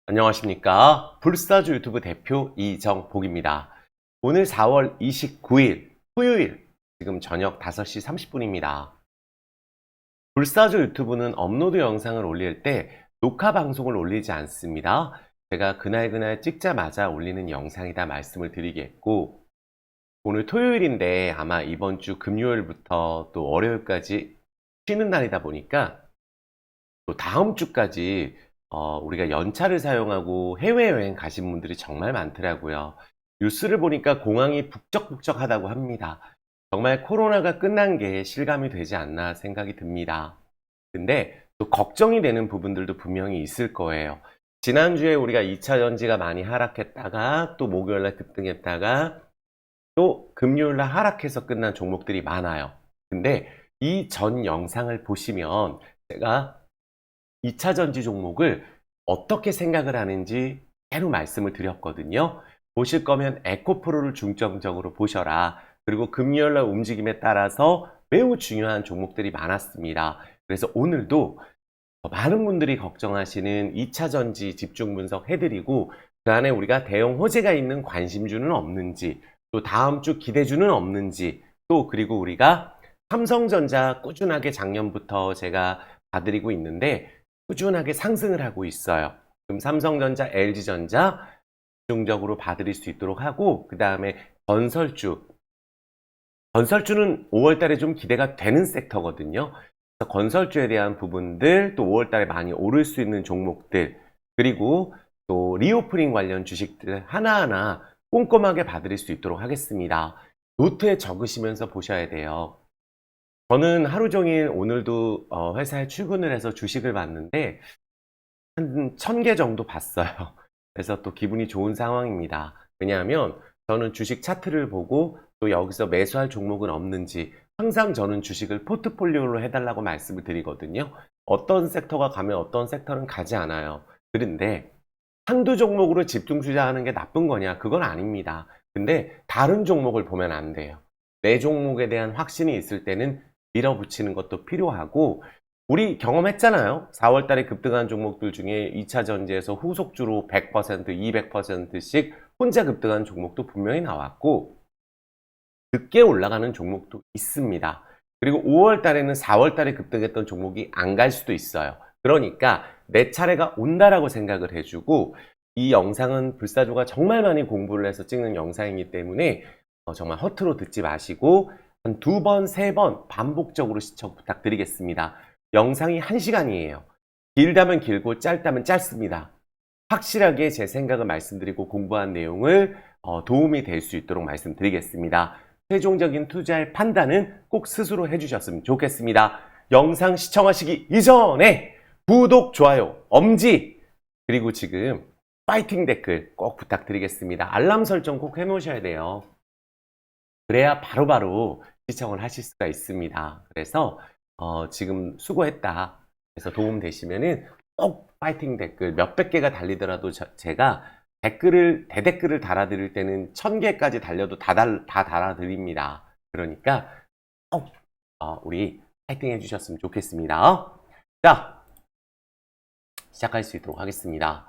안녕하십니까. 불사조 유튜브 대표 이정복입니다. 오늘 4월 29일 토요일 지금 저녁 5시 30분입니다. 불사조 유튜브는 업로드 영상을 올릴 때 녹화 방송을 올리지 않습니다. 제가 그날 찍자마자 올리는 영상이다 말씀을 드리겠고, 오늘 토요일인데 아마 이번 주 금요일부터 또 월요일까지 쉬는 날이다 보니까 또 다음 주까지 우리가 연차를 사용하고 해외여행 가신 분들이 정말 많더라고요. 뉴스를 보니까 공항이 북적북적하다고 합니다. 정말 코로나가 끝난 게 실감이 되지 않나 생각이 듭니다. 근데 또 걱정이 되는 부분들도 분명히 있을 거예요. 지난주에 우리가 2차 전지가 많이 하락했다가 또 목요일날 급등했다가 또 금요일날 하락해서 끝난 종목들이 많아요. 근데 이 전 영상을 보시면 제가 2차 전지 종목을 어떻게 생각을 하는지 새로 말씀을 드렸거든요. 보실 거면 에코프로를 중점적으로 보셔라. 그리고 금요일날 움직임에 따라서 매우 중요한 종목들이 많았습니다. 그래서 오늘도 많은 분들이 걱정하시는 2차 전지 집중 분석 해드리고, 그 안에 우리가 대형 호재가 있는 관심주는 없는지, 또 다음 주 기대주는 없는지, 또 그리고 우리가 삼성전자 꾸준하게 작년부터 제가 봐드리고 있는데 꾸준하게 상승을 하고 있어요. 그럼 삼성전자, LG전자 집중적으로 봐드릴 수 있도록 하고, 그 다음에 건설주는 5월 달에 좀 기대가 되는 섹터거든요. 그래서 건설주에 대한 부분들, 또 5월 달에 많이 오를 수 있는 종목들, 그리고 또 리오프닝 관련 주식들 하나하나 꼼꼼하게 봐드릴 수 있도록 하겠습니다. 노트에 적으시면서 보셔야 돼요. 저는 하루 종일 오늘도 회사에 출근을 해서 주식을 봤는데 한 1000개 정도 봤어요. 그래서 또 기분이 좋은 상황입니다. 왜냐하면 저는 주식 차트를 보고 또 여기서 매수할 종목은 없는지 항상 저는 주식을 포트폴리오로 해달라고 말씀을 드리거든요. 어떤 섹터가 가면 어떤 섹터는 가지 않아요. 그런데 한두 종목으로 집중 투자하는 게 나쁜 거냐? 그건 아닙니다. 근데 다른 종목을 보면 안 돼요. 내 종목에 대한 확신이 있을 때는 밀어붙이는 것도 필요하고, 우리 경험했잖아요. 4월 달에 급등한 종목들 중에 2차 전지에서 후속주로 100%, 200%씩 혼자 급등한 종목도 분명히 나왔고, 늦게 올라가는 종목도 있습니다. 그리고 5월 달에는 4월 달에 급등했던 종목이 안 갈 수도 있어요. 그러니까 내 차례가 온다라고 생각을 해주고, 이 영상은 불사조가 정말 많이 공부를 해서 찍는 영상이기 때문에 정말 허투루 듣지 마시고 한 2번, 3번 반복적으로 시청 부탁드리겠습니다. 영상이 1시간이에요. 길다면 길고 짧다면 짧습니다. 확실하게 제 생각을 말씀드리고 공부한 내용을 도움이 될 수 있도록 말씀드리겠습니다. 최종적인 투자의 판단은 꼭 스스로 해주셨으면 좋겠습니다. 영상 시청하시기 이전에 구독, 좋아요, 엄지, 그리고 지금 파이팅 댓글 꼭 부탁드리겠습니다. 알람 설정 꼭 해놓으셔야 돼요. 그래야 바로바로 시청을 하실 수가 있습니다. 그래서 지금 수고했다, 그래서 도움 되시면은 꼭 파이팅 댓글 몇백 개가 달리더라도 제가 대댓글을 달아드릴 때는 1000개까지 달려도 다 달아드립니다. 그러니까 꼭 우리 파이팅 해주셨으면 좋겠습니다. 자, 시작할 수 있도록 하겠습니다.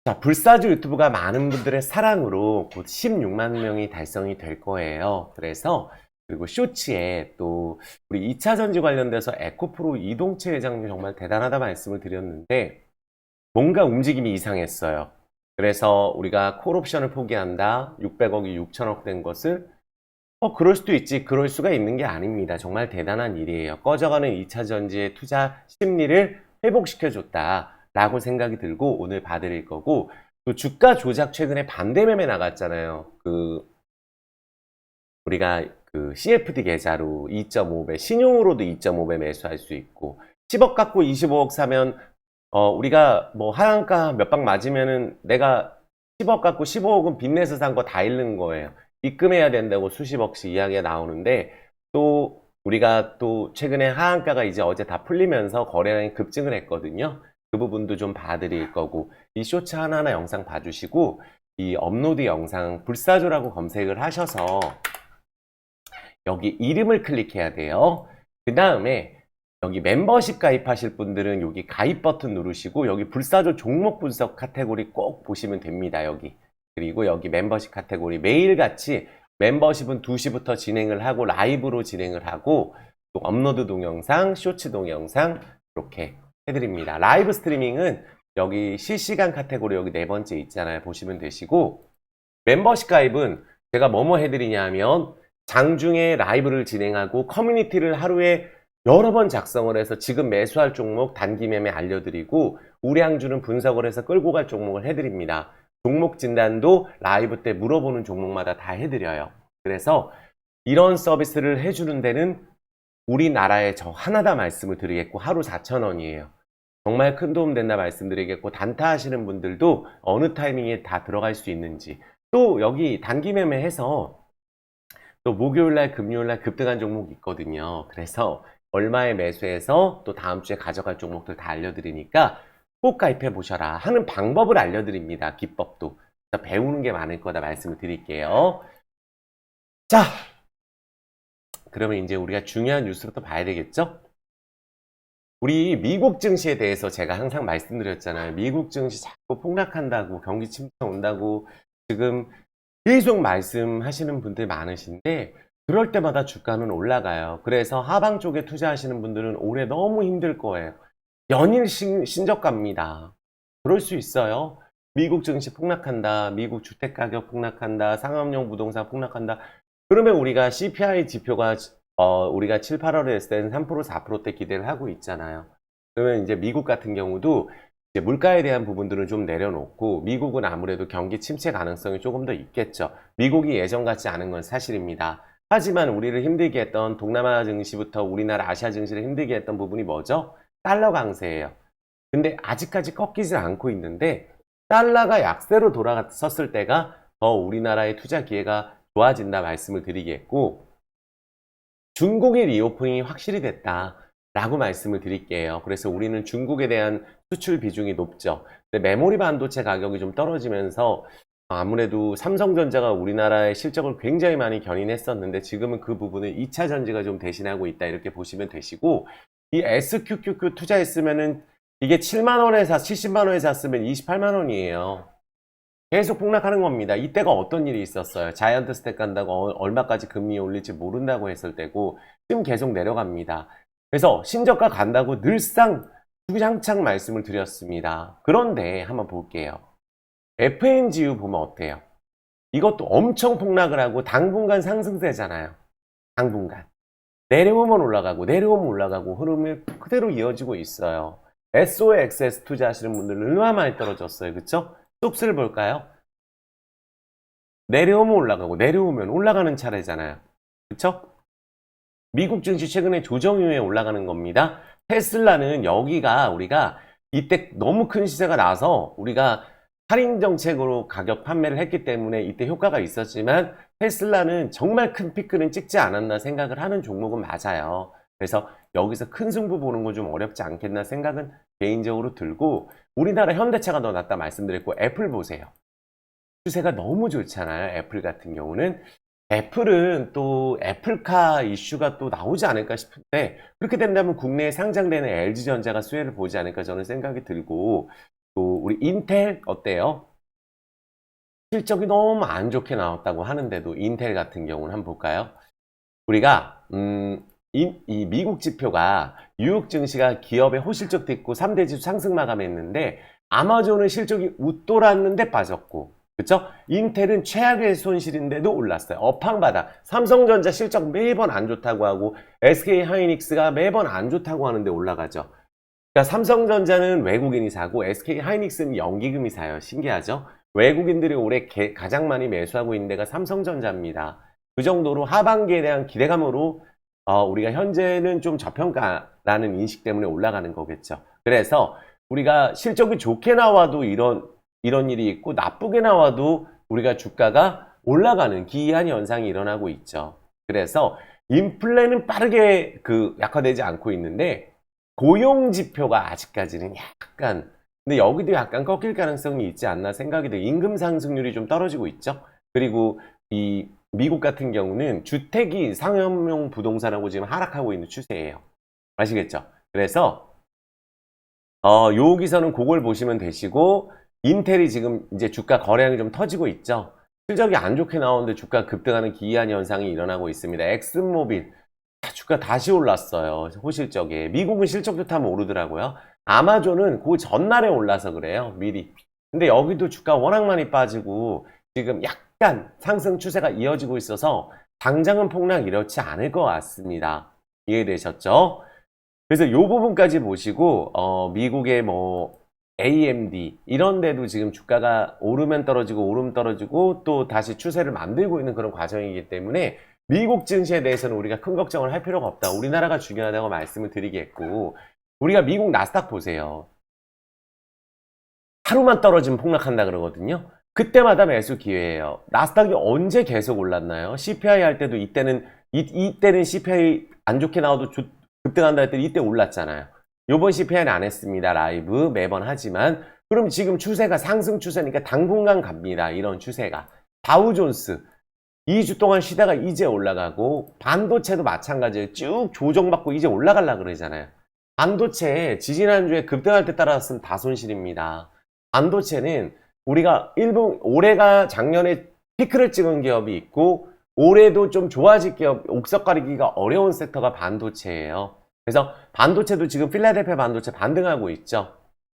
자, 불사조 유튜브가 많은 분들의 사랑으로 곧 16만 명이 달성이 될 거예요. 그래서 그리고 쇼츠에 또 우리 2차 전지 관련돼서 에코프로 이동채 회장님 정말 대단하다 말씀을 드렸는데 뭔가 움직임이 이상했어요. 그래서 우리가 콜옵션을 포기한다, 600억이 6천억 된 것을 그럴 수도 있지, 그럴 수가 있는 게 아닙니다. 정말 대단한 일이에요. 꺼져가는 2차 전지의 투자 심리를 회복시켜줬다 라고 생각이 들고 오늘 봐드릴 거고, 또 주가 조작 최근에 반대 매매 나갔잖아요. 우리가 CFD 계좌로 2.5배, 신용으로도 2.5배 매수할 수 있고, 10억 갖고 25억 사면 우리가 뭐 하한가 몇 방 맞으면은 내가 10억 갖고 15억은 빚내서 산 거 다 잃는 거예요. 입금해야 된다고 수십억씩 이야기가 나오는데, 또 우리가 또 최근에 하한가가 이제 어제 다 풀리면서 거래량이 급증을 했거든요. 그 부분도 좀 봐드릴 거고, 이 쇼츠 하나하나 영상 봐주시고 이 업로드 영상 불사조라고 검색을 하셔서 여기 이름을 클릭해야 돼요. 그 다음에 여기 멤버십 가입하실 분들은 여기 가입 버튼 누르시고 여기 불사조 종목 분석 카테고리 꼭 보시면 됩니다. 여기. 그리고 여기 멤버십 카테고리 매일같이 멤버십은 2시부터 진행을 하고 라이브로 진행을 하고 또 업로드 동영상, 쇼츠 동영상 이렇게 해드립니다. 라이브 스트리밍은 여기 실시간 카테고리 여기 4번째 있잖아요. 보시면 되시고 멤버십 가입은 제가 뭐뭐 해드리냐 하면 장중에 라이브를 진행하고 커뮤니티를 하루에 여러 번 작성을 해서 지금 매수할 종목 단기 매매 알려드리고 우량주는 분석을 해서 끌고 갈 종목을 해드립니다. 종목 진단도 라이브 때 물어보는 종목마다 다 해드려요. 그래서 이런 서비스를 해주는 데는 우리나라에 저 하나다 말씀을 드리겠고 하루 4,000원이에요. 정말 큰 도움 된다 말씀드리겠고 단타 하시는 분들도 어느 타이밍에 다 들어갈 수 있는지 또 여기 단기 매매해서 또 목요일날 금요일날 급등한 종목 있거든요. 그래서 얼마에 매수해서 또 다음 주에 가져갈 종목들 다 알려드리니까 꼭 가입해 보셔라 하는 방법을 알려드립니다. 기법도. 배우는 게 많을 거다 말씀을 드릴게요. 자, 그러면 이제 우리가 중요한 뉴스를 또 봐야 되겠죠? 우리 미국 증시에 대해서 제가 항상 말씀드렸잖아요. 미국 증시 자꾸 폭락한다고 경기 침체 온다고 지금 계속 말씀하시는 분들 많으신데 그럴 때마다 주가는 올라가요. 그래서 하방 쪽에 투자하시는 분들은 올해 너무 힘들 거예요. 연일 신저가입니다. 그럴 수 있어요. 미국 증시 폭락한다. 미국 주택가격 폭락한다. 상업용 부동산 폭락한다. 그러면 우리가 CPI 지표가 우리가 7, 8월에 했을 때는 3%, 4%대 기대를 하고 있잖아요. 그러면 이제 미국 같은 경우도 이제 물가에 대한 부분들은 좀 내려놓고 미국은 아무래도 경기 침체 가능성이 조금 더 있겠죠. 미국이 예전 같지 않은 건 사실입니다. 하지만 우리를 힘들게 했던 동남아 증시부터 우리나라 아시아 증시를 힘들게 했던 부분이 뭐죠? 달러 강세예요. 근데 아직까지 꺾이질 않고 있는데 달러가 약세로 돌아섰을 때가 더 우리나라의 투자 기회가 좋아진다 말씀을 드리겠고 중국의 리오프닝이 확실히 됐다라고 말씀을 드릴게요. 그래서 우리는 중국에 대한 수출 비중이 높죠. 근데 메모리 반도체 가격이 좀 떨어지면서 아무래도 삼성전자가 우리나라의 실적을 굉장히 많이 견인했었는데 지금은 그 부분을 2차 전지가 좀 대신하고 있다 이렇게 보시면 되시고 이 SQQQ 투자했으면은 이게 7만 원에 70만 원에 샀으면 28만 원이에요. 계속 폭락하는 겁니다. 이때가 어떤 일이 있었어요? 자이언트 스택 간다고 얼마까지 금리 올릴지 모른다고 했을 때고 지금 계속 내려갑니다. 그래서 신저가 간다고 늘상 주장창 말씀을 드렸습니다. 그런데 한번 볼게요. FNGU 보면 어때요? 이것도 엄청 폭락을 하고 당분간 상승세잖아요. 당분간. 내려오면 올라가고 내려오면 올라가고 흐름이 그대로 이어지고 있어요. SOXS 투자하시는 분들은 얼마나 많이 떨어졌어요. 그쵸? 숲스를 볼까요? 내려오면 올라가고 내려오면 올라가는 차례잖아요. 그쵸? 미국 증시 최근에 조정 이후에 올라가는 겁니다. 테슬라는 여기가 우리가 이때 너무 큰 시세가 나서 우리가 할인 정책으로 가격 판매를 했기 때문에 이때 효과가 있었지만 테슬라는 정말 큰 피크는 찍지 않았나 생각을 하는 종목은 맞아요. 그래서 여기서 큰 승부 보는 건 좀 어렵지 않겠나 생각은 개인적으로 들고 우리나라 현대차가 더 낫다 말씀드렸고 애플 보세요. 추세가 너무 좋잖아요. 애플 같은 경우는. 애플은 또 애플카 이슈가 또 나오지 않을까 싶은데 그렇게 된다면 국내에 상장되는 LG전자가 수혜를 보지 않을까 저는 생각이 들고 또 우리 인텔 어때요? 실적이 너무 안 좋게 나왔다고 하는데도 인텔 같은 경우는 한번 볼까요? 우리가 이 미국 지표가 뉴욕 증시가 기업의 호실적도 있고 3대 지수 상승 마감했는데 아마존은 실적이 웃돌았는데 빠졌고 그쵸? 인텔은 최악의 손실인데도 올랐어요. 업황바닥. 삼성전자 실적 매번 안 좋다고 하고 SK 하이닉스가 매번 안 좋다고 하는데 올라가죠. 그러니까 삼성전자는 외국인이 사고 SK 하이닉스는 연기금이 사요. 신기하죠? 외국인들이 올해 가장 많이 매수하고 있는 데가 삼성전자입니다. 그 정도로 하반기에 대한 기대감으로 우리가 현재는 좀 저평가라는 인식 때문에 올라가는 거겠죠. 그래서 우리가 실적이 좋게 나와도 이런 일이 있고 나쁘게 나와도 우리가 주가가 올라가는 기이한 현상이 일어나고 있죠. 그래서 인플레는 빠르게 약화되지 않고 있는데 고용 지표가 아직까지는 약간 근데 여기도 약간 꺾일 가능성이 있지 않나 생각이 돼요. 임금 상승률이 좀 떨어지고 있죠. 그리고 이 미국 같은 경우는 주택이 상업용 부동산하고 지금 하락하고 있는 추세예요. 아시겠죠? 그래서 여기서는 그걸 보시면 되시고, 인텔이 지금 이제 주가 거래량이 좀 터지고 있죠. 실적이 안 좋게 나오는데 주가 급등하는 기이한 현상이 일어나고 있습니다. 엑슨모빌 주가 다시 올랐어요. 호실적에. 미국은 실적 좋다면 오르더라고요. 아마존은 그 전날에 올라서 그래요. 미리. 근데 여기도 주가 워낙 많이 빠지고 지금 약간 상승 추세가 이어지고 있어서 당장은 폭락 이렇지 않을 것 같습니다. 이해되셨죠? 그래서 이 부분까지 보시고 미국의 뭐 AMD 이런 데도 지금 주가가 오르면 떨어지고 오르면 떨어지고 또 다시 추세를 만들고 있는 그런 과정이기 때문에 미국 증시에 대해서는 우리가 큰 걱정을 할 필요가 없다. 우리나라가 중요하다고 말씀을 드리겠고, 우리가 미국 나스닥 보세요. 하루만 떨어지면 폭락한다 그러거든요. 그때마다 매수 기회예요. 나스닥이 언제 계속 올랐나요? CPI 할 때도 이때는 CPI 안 좋게 나와도 급등한다 할 때 이때 올랐잖아요. 요번 CPI는 안 했습니다. 라이브 매번 하지만. 그럼 지금 추세가 상승 추세니까 당분간 갑니다. 이런 추세가. 다우존스 2주 동안 쉬다가 이제 올라가고, 반도체도 마찬가지예요. 쭉 조정받고 이제 올라가려고 그러잖아요. 반도체 지지난주에 급등할 때 따라왔으면 다 손실입니다. 반도체는 우리가 올해가 작년에 피크를 찍은 기업이 있고 올해도 좀 좋아질 기업, 옥석 가리기가 어려운 섹터가 반도체예요. 그래서 반도체도 지금 필라델피아 반도체 반등하고 있죠.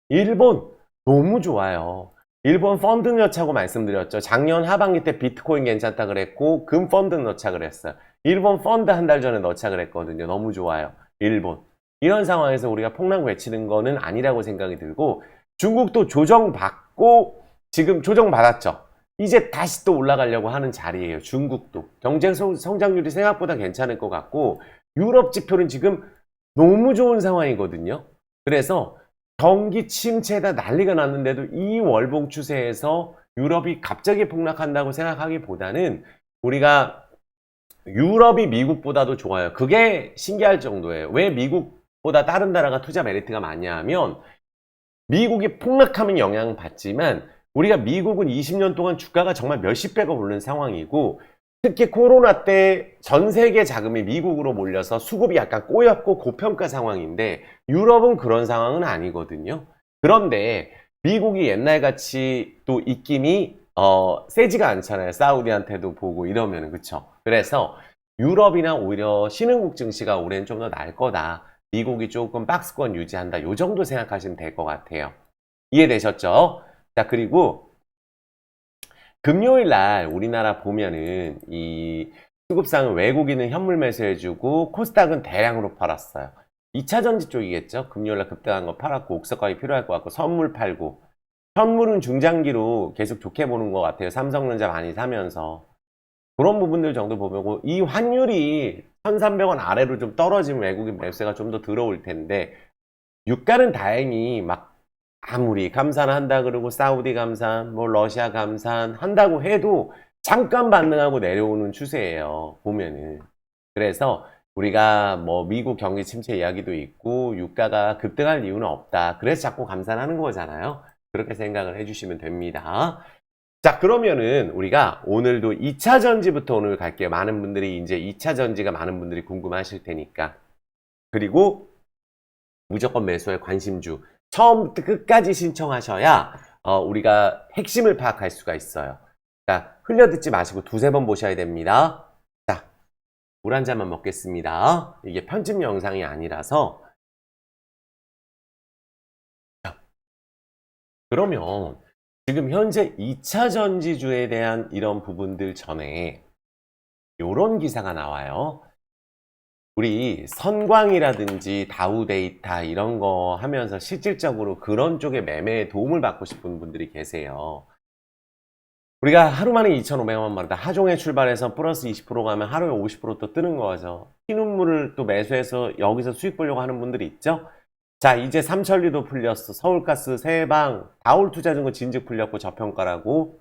일본 너무 좋아요. 일본 펀드 넣자고 말씀드렸죠. 작년 하반기 때 비트코인 괜찮다 그랬고 금 펀드 넣자 그랬어요. 일본 펀드 한 달 전에 넣자 그랬거든요. 너무 좋아요. 일본. 이런 상황에서 우리가 폭락 외치는 거는 아니라고 생각이 들고, 중국도 조정받고 지금 조정받았죠. 이제 다시 또 올라가려고 하는 자리예요. 중국도. 경제 성장률이 생각보다 괜찮을 것 같고, 유럽 지표는 지금 너무 좋은 상황이거든요. 그래서 경기 침체다 난리가 났는데도 이 월봉 추세에서 유럽이 갑자기 폭락한다고 생각하기보다는 우리가 유럽이 미국보다도 좋아요. 그게 신기할 정도예요. 왜 미국보다 다른 나라가 투자 메리트가 많냐 하면, 미국이 폭락하면 영향을 받지만 우리가 미국은 20년 동안 주가가 정말 몇십 배가 오른 상황이고, 특히 코로나 때 전 세계 자금이 미국으로 몰려서 수급이 약간 꼬였고 고평가 상황인데, 유럽은 그런 상황은 아니거든요. 그런데 미국이 옛날같이 또 입김이 세지가 않잖아요. 사우디한테도 보고 이러면은. 그쵸? 그래서 유럽이나 오히려 신흥국 증시가 올해는 좀 더 나을 거다. 미국이 조금 박스권 유지한다. 요 정도 생각하시면 될 것 같아요. 이해되셨죠? 자, 그리고 금요일 날 우리나라 보면은 이 수급상은 외국인은 현물 매수해주고 코스닥은 대량으로 팔았어요. 2차 전지 쪽이겠죠? 금요일 날 급등한 거 팔았고 옥석가격이 필요할 것 같고 선물 팔고, 현물은 중장기로 계속 좋게 보는 것 같아요. 삼성전자 많이 사면서. 그런 부분들 정도 보고, 이 환율이 1,300원 아래로 좀 떨어지면 외국인 매수세가 좀 더 들어올 텐데, 유가는 다행히 막 아무리 감산한다 그러고 사우디 감산, 뭐 러시아 감산 한다고 해도 잠깐 반등하고 내려오는 추세예요. 보면은. 그래서 우리가 뭐 미국 경기 침체 이야기도 있고 유가가 급등할 이유는 없다. 그래서 자꾸 감산하는 거잖아요. 그렇게 생각을 해주시면 됩니다. 자, 그러면은 우리가 오늘도 2차 전지부터 오늘 갈게요. 많은 분들이 이제 2차 전지가 많은 분들이 궁금하실 테니까. 그리고 무조건 매수에 관심주. 처음부터 끝까지 신청하셔야 우리가 핵심을 파악할 수가 있어요. 자, 흘려듣지 마시고 두세 번 보셔야 됩니다. 자, 물 한 잔만 먹겠습니다. 이게 편집 영상이 아니라서. 자, 그러면 지금 현재 2차 전지주에 대한 이런 부분들 전에 요런 기사가 나와요. 우리 선광이라든지 다우데이터 이런 거 하면서 실질적으로 그런 쪽에 매매에 도움을 받고 싶은 분들이 계세요. 우리가 하루 만에 2,500원 말이다. 하종에 출발해서 플러스 20% 가면 하루에 50% 뜨는 거죠. 피눈물을 또 매수해서 여기서 수익 보려고 하는 분들이 있죠. 자, 이제 삼천리도 풀렸어. 서울가스, 세방, 다올투자증권 진즉 풀렸고 저평가라고.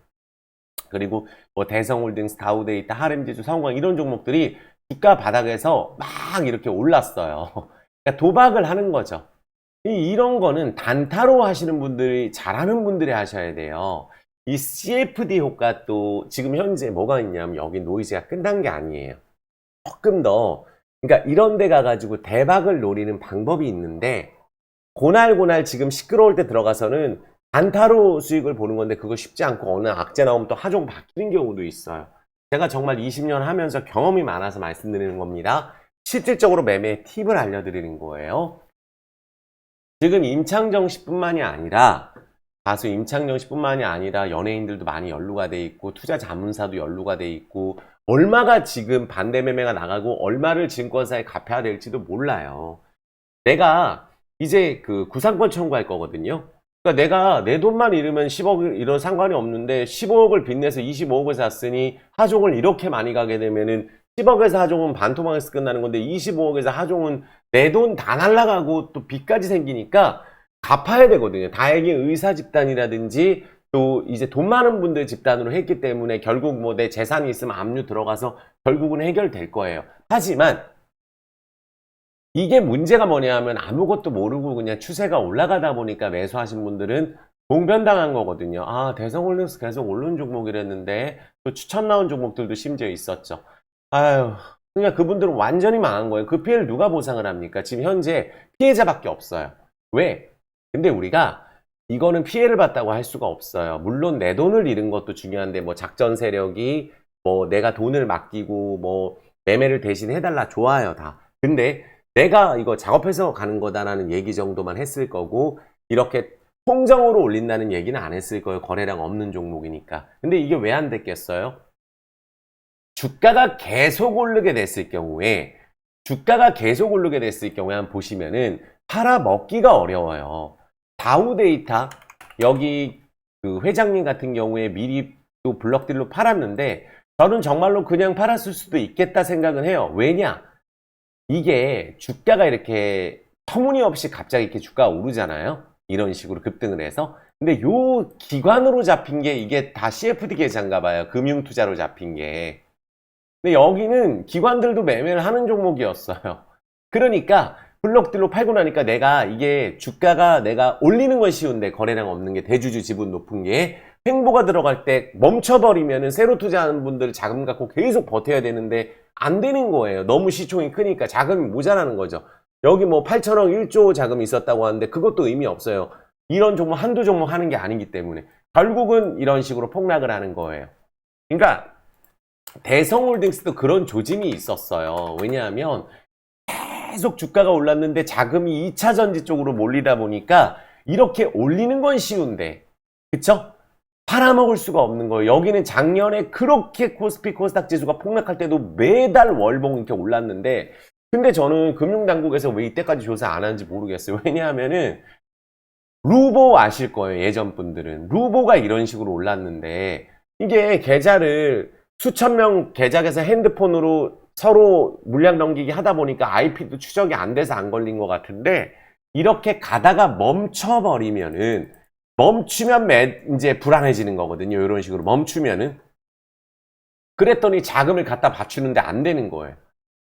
그리고 뭐 대성홀딩스, 다우데이터, 하림지주, 성광 이런 종목들이 주가 바닥에서 막 이렇게 올랐어요. 그러니까 도박을 하는 거죠. 이런 거는 단타로 하시는 분들이, 잘하는 분들이 하셔야 돼요. 이 CFD 효과 또 지금 현재 뭐가 있냐면 여기 노이즈가 끝난 게 아니에요. 조금 더 그러니까 이런 데 가가지고 대박을 노리는 방법이 있는데, 고날고날 지금 시끄러울 때 들어가서는 단타로 수익을 보는 건데 그거 쉽지 않고 어느 악재 나오면 또 하종 바뀌는 경우도 있어요. 제가 정말 20년 하면서 경험이 많아서 말씀드리는 겁니다. 실질적으로 매매 팁을 알려드리는 거예요. 지금 임창정 씨뿐만이 아니라, 가수 임창정 씨뿐만이 아니라 연예인들도 많이 연루가 돼 있고 투자 자문사도 연루가 돼 있고, 얼마가 지금 반대 매매가 나가고 얼마를 증권사에 갚아야 될지도 몰라요. 내가 이제 그 구상권 청구할 거거든요. 그러니까 내가 내 돈만 잃으면 10억 이런 상관이 없는데 15억을 빚내서 25억을 샀으니 하종을 이렇게 많이 가게 되면은 10억에서 하종은 반토막에서 끝나는 건데 25억에서 하종은 내 돈 다 날라가고 또 빚까지 생기니까 갚아야 되거든요. 다행히 의사 집단이라든지 또 이제 돈 많은 분들 집단으로 했기 때문에 결국 뭐 내 재산이 있으면 압류 들어가서 결국은 해결될 거예요. 하지만 이게 문제가 뭐냐 하면 아무것도 모르고 그냥 추세가 올라가다 보니까 매수하신 분들은 봉변당한 거거든요. 아, 대성홀딩스 계속 오른 종목이랬는데 또 추천 나온 종목들도 심지어 있었죠. 아유, 그러니까 그분들은 완전히 망한 거예요. 그 피해를 누가 보상을 합니까? 지금 현재 피해자밖에 없어요. 왜? 근데 우리가 이거는 피해를 봤다고 할 수가 없어요. 물론 내 돈을 잃은 것도 중요한데 뭐 작전 세력이 뭐 내가 돈을 맡기고 뭐 매매를 대신 해달라, 좋아요 다. 근데 내가 이거 작업해서 가는 거다라는 얘기 정도만 했을 거고, 이렇게 통정으로 올린다는 얘기는 안 했을 거예요. 거래량 없는 종목이니까. 근데 이게 왜 안 됐겠어요? 주가가 계속 오르게 됐을 경우에, 한번 보시면은 팔아먹기가 어려워요. 다우 데이터, 여기 그 회장님 같은 경우에 미리 또 블럭딜로 팔았는데 저는 정말로 그냥 팔았을 수도 있겠다 생각은 해요. 왜냐? 이게 주가가 이렇게 터무니없이 갑자기 이렇게 주가가 오르잖아요. 이런 식으로 급등을 해서. 근데 요 기관으로 잡힌 게 이게 다 CFD 계좌인가 봐요. 금융투자로 잡힌 게. 근데 여기는 기관들도 매매를 하는 종목이었어요. 그러니까 블록들로 팔고 나니까 내가 이게 주가가 내가 올리는 건 쉬운데 거래량 없는 게 대주주 지분 높은 게 횡보가 들어갈 때 멈춰버리면은 새로 투자하는 분들 자금 갖고 계속 버텨야 되는데 안 되는 거예요. 너무 시총이 크니까 자금이 모자라는 거죠. 여기 뭐 8천억 1조 자금이 있었다고 하는데 그것도 의미 없어요. 이런 종목 한두 종목 하는 게 아니기 때문에 결국은 이런 식으로 폭락을 하는 거예요. 그러니까 대성홀딩스도 그런 조짐이 있었어요. 왜냐하면 계속 주가가 올랐는데 자금이 2차 전지 쪽으로 몰리다 보니까 이렇게 올리는 건 쉬운데, 그쵸? 팔아먹을 수가 없는 거예요. 여기는 작년에 그렇게 코스피 코스닥 지수가 폭락할 때도 매달 월봉 이렇게 올랐는데, 근데 저는 금융당국에서 왜 이때까지 조사 안 하는지 모르겠어요. 왜냐하면은 루보 아실 거예요. 예전 분들은 루보가 이런 식으로 올랐는데 이게 계좌를 수천 명 계좌에서 핸드폰으로 서로 물량 넘기기 하다 보니까 IP도 추적이 안 돼서 안 걸린 것 같은데, 이렇게 가다가 멈추면 이제 불안해지는 거거든요. 이런 식으로 멈추면은. 그랬더니 자금을 갖다 받추는데 안 되는 거예요.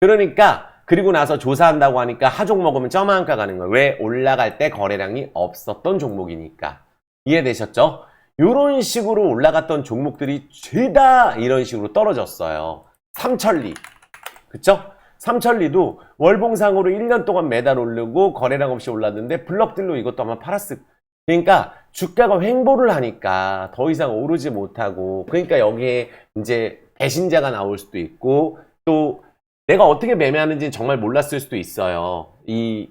그러니까 그리고 나서 조사한다고 하니까 하종 먹으면 저만가 가는 거예요. 왜? 올라갈 때 거래량이 없었던 종목이니까. 이해되셨죠? 이런 식으로 올라갔던 종목들이 죄다 이런 식으로 떨어졌어요. 삼천리, 그쵸? 삼천리도 월봉상으로 1년 동안 매달 오르고 거래량 없이 올랐는데 블럭들로 이것도 아마 팔았을. 그러니까 주가가 횡보를 하니까 더 이상 오르지 못하고, 그러니까 여기에 이제 배신자가 나올 수도 있고, 또 내가 어떻게 매매하는지 정말 몰랐을 수도 있어요. 이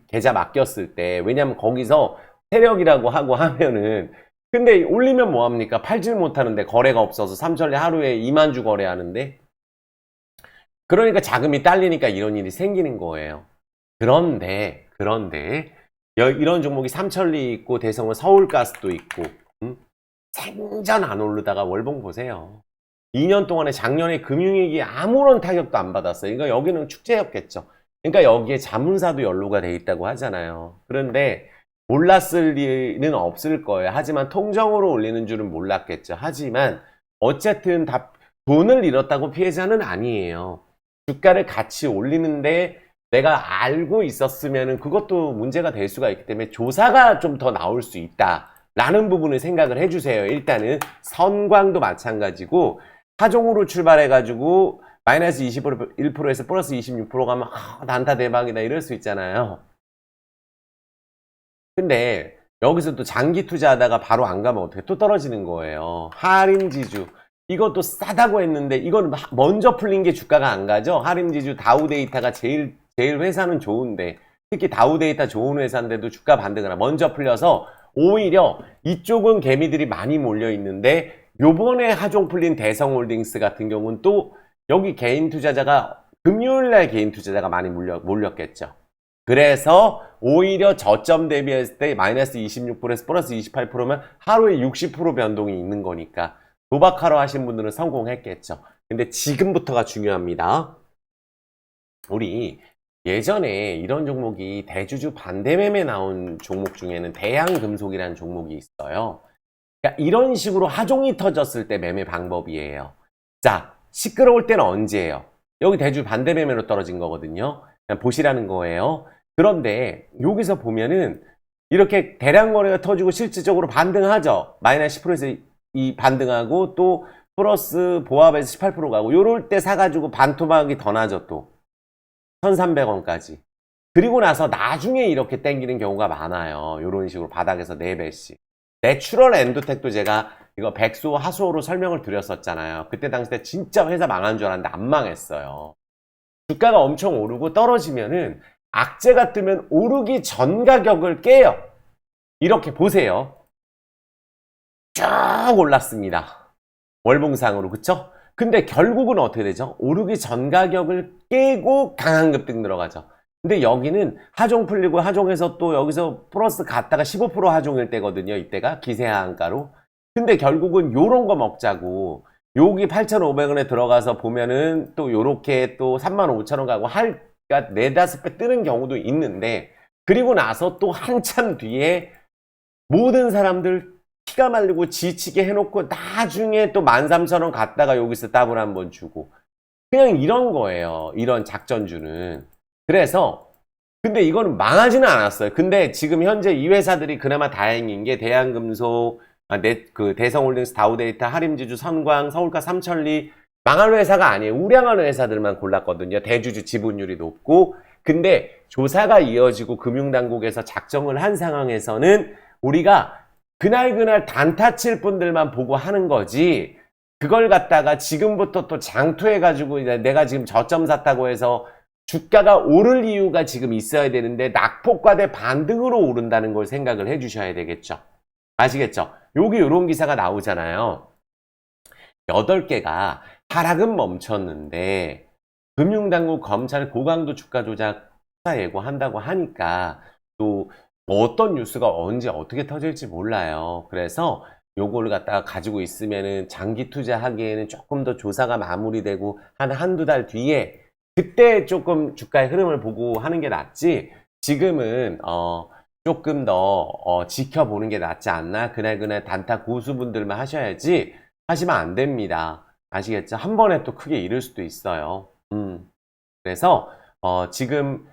계좌 맡겼을 때. 왜냐면 거기서 세력이라고 하고 하면은, 근데 올리면 뭐합니까? 팔질 못하는데 거래가 없어서 삼천리 하루에 2만 주 거래하는데, 그러니까 자금이 딸리니까 이런 일이 생기는 거예요. 그런데 이런 종목이 삼천리 있고 대성은 서울가스도 있고, 생전 안 오르다가 월봉 보세요. 2년 동안에 작년에 금융위기 아무런 타격도 안 받았어요. 그러니까 여기는 축제였겠죠. 그러니까 여기에 자문사도 연루가 돼 있다고 하잖아요. 그런데 몰랐을 리는 없을 거예요. 하지만 통정으로 올리는 줄은 몰랐겠죠. 하지만 어쨌든 다 돈을 잃었다고 피해자는 아니에요. 주가를 같이 올리는데 내가 알고 있었으면 그것도 문제가 될 수가 있기 때문에 조사가 좀 더 나올 수 있다라는 부분을 생각을 해주세요. 일단은 선광도 마찬가지고 하종으로 출발해가지고 마이너스 21%에서 플러스 26% 가면 단타 대박이다 이럴 수 있잖아요. 근데 여기서 또 장기 투자하다가 바로 안 가면 어떻게 또 떨어지는 거예요. 할인지주 이것도 싸다고 했는데 이건 먼저 풀린 게 주가가 안 가죠. 할인지주 다우데이터가 제일 회사는 좋은데 특히 다우데이터 좋은 회사인데도 주가 반등을 먼저 풀려서 오히려 이쪽은 개미들이 많이 몰려 있는데 요번에 하종 풀린 대성홀딩스 같은 경우는 또 여기 개인 투자자가 금요일날 개인 투자자가 많이 몰렸겠죠. 그래서 오히려 저점 대비했을 때 마이너스 26%에서 플러스 28%면 하루에 60% 변동이 있는 거니까 도박하러 하신 분들은 성공했겠죠. 근데 지금부터가 중요합니다. 우리 예전에 이런 종목이 대주주 반대매매 나온 종목 중에는 대양금속이라는 종목이 있어요. 그러니까 이런 식으로 하종이 터졌을 때 매매 방법이에요. 자, 시끄러울 때는 언제예요? 여기 대주 반대매매로 떨어진 거거든요. 그냥 보시라는 거예요. 그런데 여기서 보면은 이렇게 대량 거래가 터지고 실질적으로 반등하죠. 마이너스 10%에서 이 반등하고 또 플러스 보합에서 18% 가고 요럴 때 사가지고 반토막이 더 나죠 또. 1,300원까지. 그리고 나서 나중에 이렇게 땡기는 경우가 많아요. 이런 식으로 바닥에서 4배씩. 내추럴 엔도텍도 제가 이거 백수호, 하수호로 설명을 드렸었잖아요. 그때 당시 때 진짜 회사 망한 줄 알았는데 안 망했어요. 주가가 엄청 오르고 떨어지면은 악재가 뜨면 오르기 전 가격을 깨요. 이렇게 보세요. 쭉 올랐습니다. 월봉상으로, 그쵸? 근데 결국은 어떻게 되죠? 오르기 전 가격을 깨고 강한 급등 들어가죠. 근데 여기는 하종 풀리고 하종에서 또 여기서 플러스 갔다가 15% 하종일 때거든요. 이때가 기세하한가로. 근데 결국은 요런 거 먹자고 여기 8,500원에 들어가서 보면은 또 요렇게 또 35,000원 가고 그러니까 4-5배 뜨는 경우도 있는데 그리고 나서 또 한참 뒤에 모든 사람들 피가 말리고 지치게 해놓고 나중에 또 13,000원 갔다가 여기서 더블 한번 주고 그냥 이런 거예요. 이런 작전주는. 그래서 근데 이거는 망하지는 않았어요. 근데 지금 현재 이 회사들이 그나마 다행인 게 대양금속, 대성홀딩스, 다우데이터, 하림지주, 선광, 서울가, 삼천리 망할 회사가 아니에요. 우량한 회사들만 골랐거든요. 대주주 지분율이 높고 근데 조사가 이어지고 금융당국에서 작정을 한 상황에서는 우리가 그날 단타 칠 분들만 보고 하는 거지 그걸 갖다가 지금부터 또 장투해가지고 내가 지금 저점 샀다고 해서 주가가 오를 이유가 지금 있어야 되는데 낙폭과대 반등으로 오른다는 걸 생각을 해주셔야 되겠죠. 아시겠죠? 여기 이런 기사가 나오잖아요. 8개가 하락은 멈췄는데 금융당국, 검찰 고강도 주가 조작 수사 예고한다고 하니까 또 어떤 뉴스가 언제 어떻게 터질지 몰라요. 그래서 요거를 갖다가 가지고 있으면은 장기 투자하기에는 조금 더 조사가 마무리되고 한두 달 뒤에 그때 조금 주가의 흐름을 보고 하는 게 낫지 지금은 조금 더 지켜보는 게 낫지 않나. 그날 단타 고수분들만 하셔야지 하시면 안 됩니다. 아시겠죠? 한 번에 또 크게 잃을 수도 있어요. 그래서 지금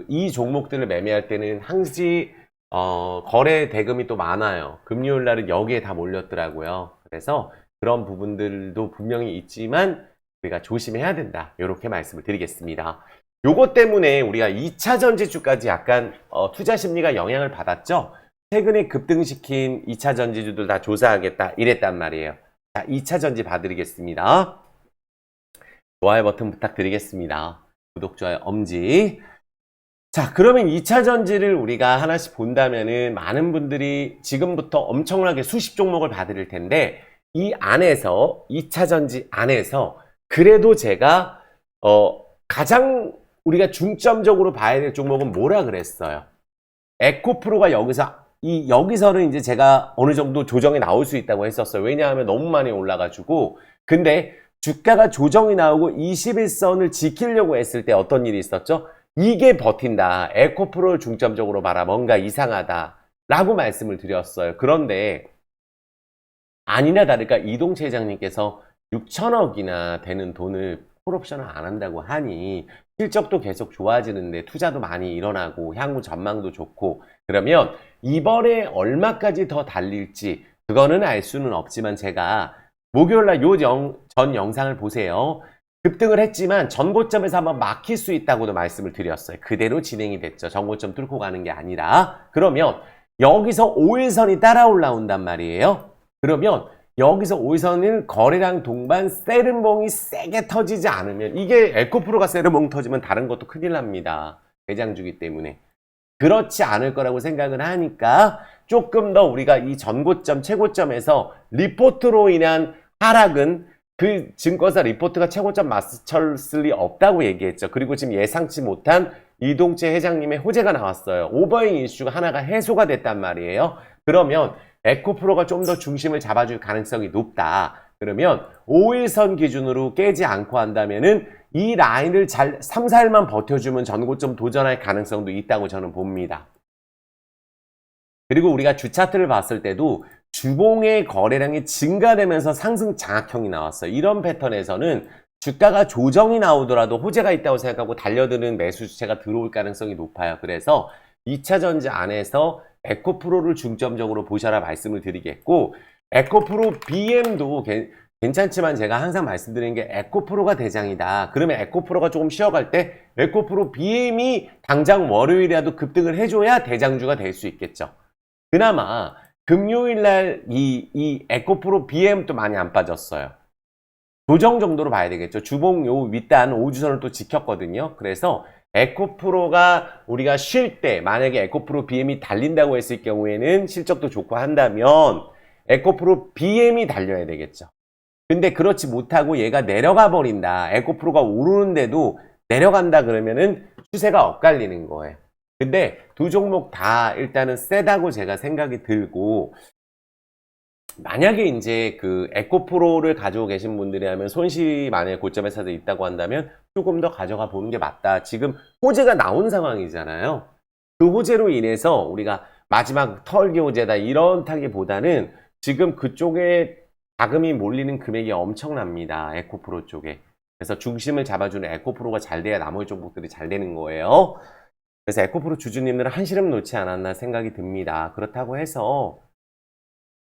이 종목들을 매매할 때는 항시 거래 대금이 또 많아요. 금요일 날은 여기에 다 몰렸더라고요. 그래서 그런 부분들도 분명히 있지만 우리가 조심해야 된다. 이렇게 말씀을 드리겠습니다. 요것 때문에 우리가 2차 전지주까지 약간 투자 심리가 영향을 받았죠. 최근에 급등시킨 2차 전지주들 다 조사하겠다 이랬단 말이에요. 자, 2차 전지 봐드리겠습니다. 좋아요 버튼 부탁드리겠습니다. 구독, 좋아요, 엄지. 자, 그러면 2차 전지를 우리가 하나씩 본다면은 많은 분들이 지금부터 엄청나게 수십 종목을 봐드릴 텐데 이 안에서 2차 전지 안에서 그래도 제가 가장 우리가 중점적으로 봐야 될 종목은 뭐라 그랬어요? 에코프로가 여기서는 이제 제가 어느 정도 조정이 나올 수 있다고 했었어요. 왜냐하면 너무 많이 올라가지고. 근데 주가가 조정이 나오고 21선을 지키려고 했을 때 어떤 일이 있었죠? 이게 버틴다. 에코프로를 중점적으로 봐라. 뭔가 이상하다. 라고 말씀을 드렸어요. 그런데 아니나 다를까 이동채 회장님께서 6천억이나 되는 돈을 콜옵션을 안 한다고 하니 실적도 계속 좋아지는데 투자도 많이 일어나고 향후 전망도 좋고 그러면 이번에 얼마까지 더 달릴지 그거는 알 수는 없지만 제가 목요일날 전 영상을 보세요. 급등을 했지만 전고점에서 한번 막힐 수 있다고도 말씀을 드렸어요. 그대로 진행이 됐죠. 전고점 뚫고 가는 게 아니라. 그러면 여기서 5일선이 따라 올라온단 말이에요. 그러면 여기서 5일선은 거래량 동반 세른봉이 세게 터지지 않으면, 이게 에코프로가 세른봉 터지면 다른 것도 큰일 납니다. 대장주기 때문에. 그렇지 않을 거라고 생각을 하니까 조금 더 우리가 이 전고점, 최고점에서 리포트로 인한 하락은, 그 증권사 리포트가 최고점 맞췄을 리 없다고 얘기했죠. 그리고 지금 예상치 못한 이동채 회장님의 호재가 나왔어요. 오버행 이슈가 하나가 해소가 됐단 말이에요. 그러면 에코프로가 좀 더 중심을 잡아줄 가능성이 높다. 그러면 5일선 기준으로 깨지 않고 한다면은 이 라인을 잘 3, 4일만 버텨주면 전고점 도전할 가능성도 있다고 저는 봅니다. 그리고 우리가 주차트를 봤을 때도 주봉의 거래량이 증가되면서 상승 장악형이 나왔어요. 이런 패턴에서는 주가가 조정이 나오더라도 호재가 있다고 생각하고 달려드는 매수 주체가 들어올 가능성이 높아요. 그래서 2차전지 안에서 에코프로를 중점적으로 보셔라 말씀을 드리겠고, 에코프로 BM도 괜찮지만 제가 항상 말씀드리는 게 에코프로가 대장이다. 그러면 에코프로가 조금 쉬어갈 때 에코프로 BM이 당장 월요일이라도 급등을 해줘야 대장주가 될 수 있겠죠. 그나마 금요일날 이 에코프로 BM도 많이 안 빠졌어요. 조정 정도로 봐야 되겠죠. 주봉 요 윗단 5주선을 또 지켰거든요. 그래서 에코프로가 우리가 쉴 때 만약에 에코프로 BM이 달린다고 했을 경우에는 실적도 좋고 한다면 에코프로 BM이 달려야 되겠죠. 근데 그렇지 못하고 얘가 내려가 버린다. 에코프로가 오르는데도 내려간다 그러면은 추세가 엇갈리는 거예요. 근데 두 종목 다 일단은 세다고 제가 생각이 들고, 만약에 이제 그 에코프로를 가지고 계신 분들이라면 손실이 만약에 고점에서 있다고 한다면 조금 더 가져가 보는 게 맞다. 지금 호재가 나온 상황이잖아요. 그 호재로 인해서 우리가 마지막 털기 호재다 이런 타기보다는 지금 그쪽에 자금이 몰리는 금액이 엄청납니다. 에코프로 쪽에. 그래서 중심을 잡아주는 에코프로가 잘 돼야 나머지 종목들이 잘 되는 거예요. 그래서 에코프로 주주님들은 한시름 놓지 않았나 생각이 듭니다. 그렇다고 해서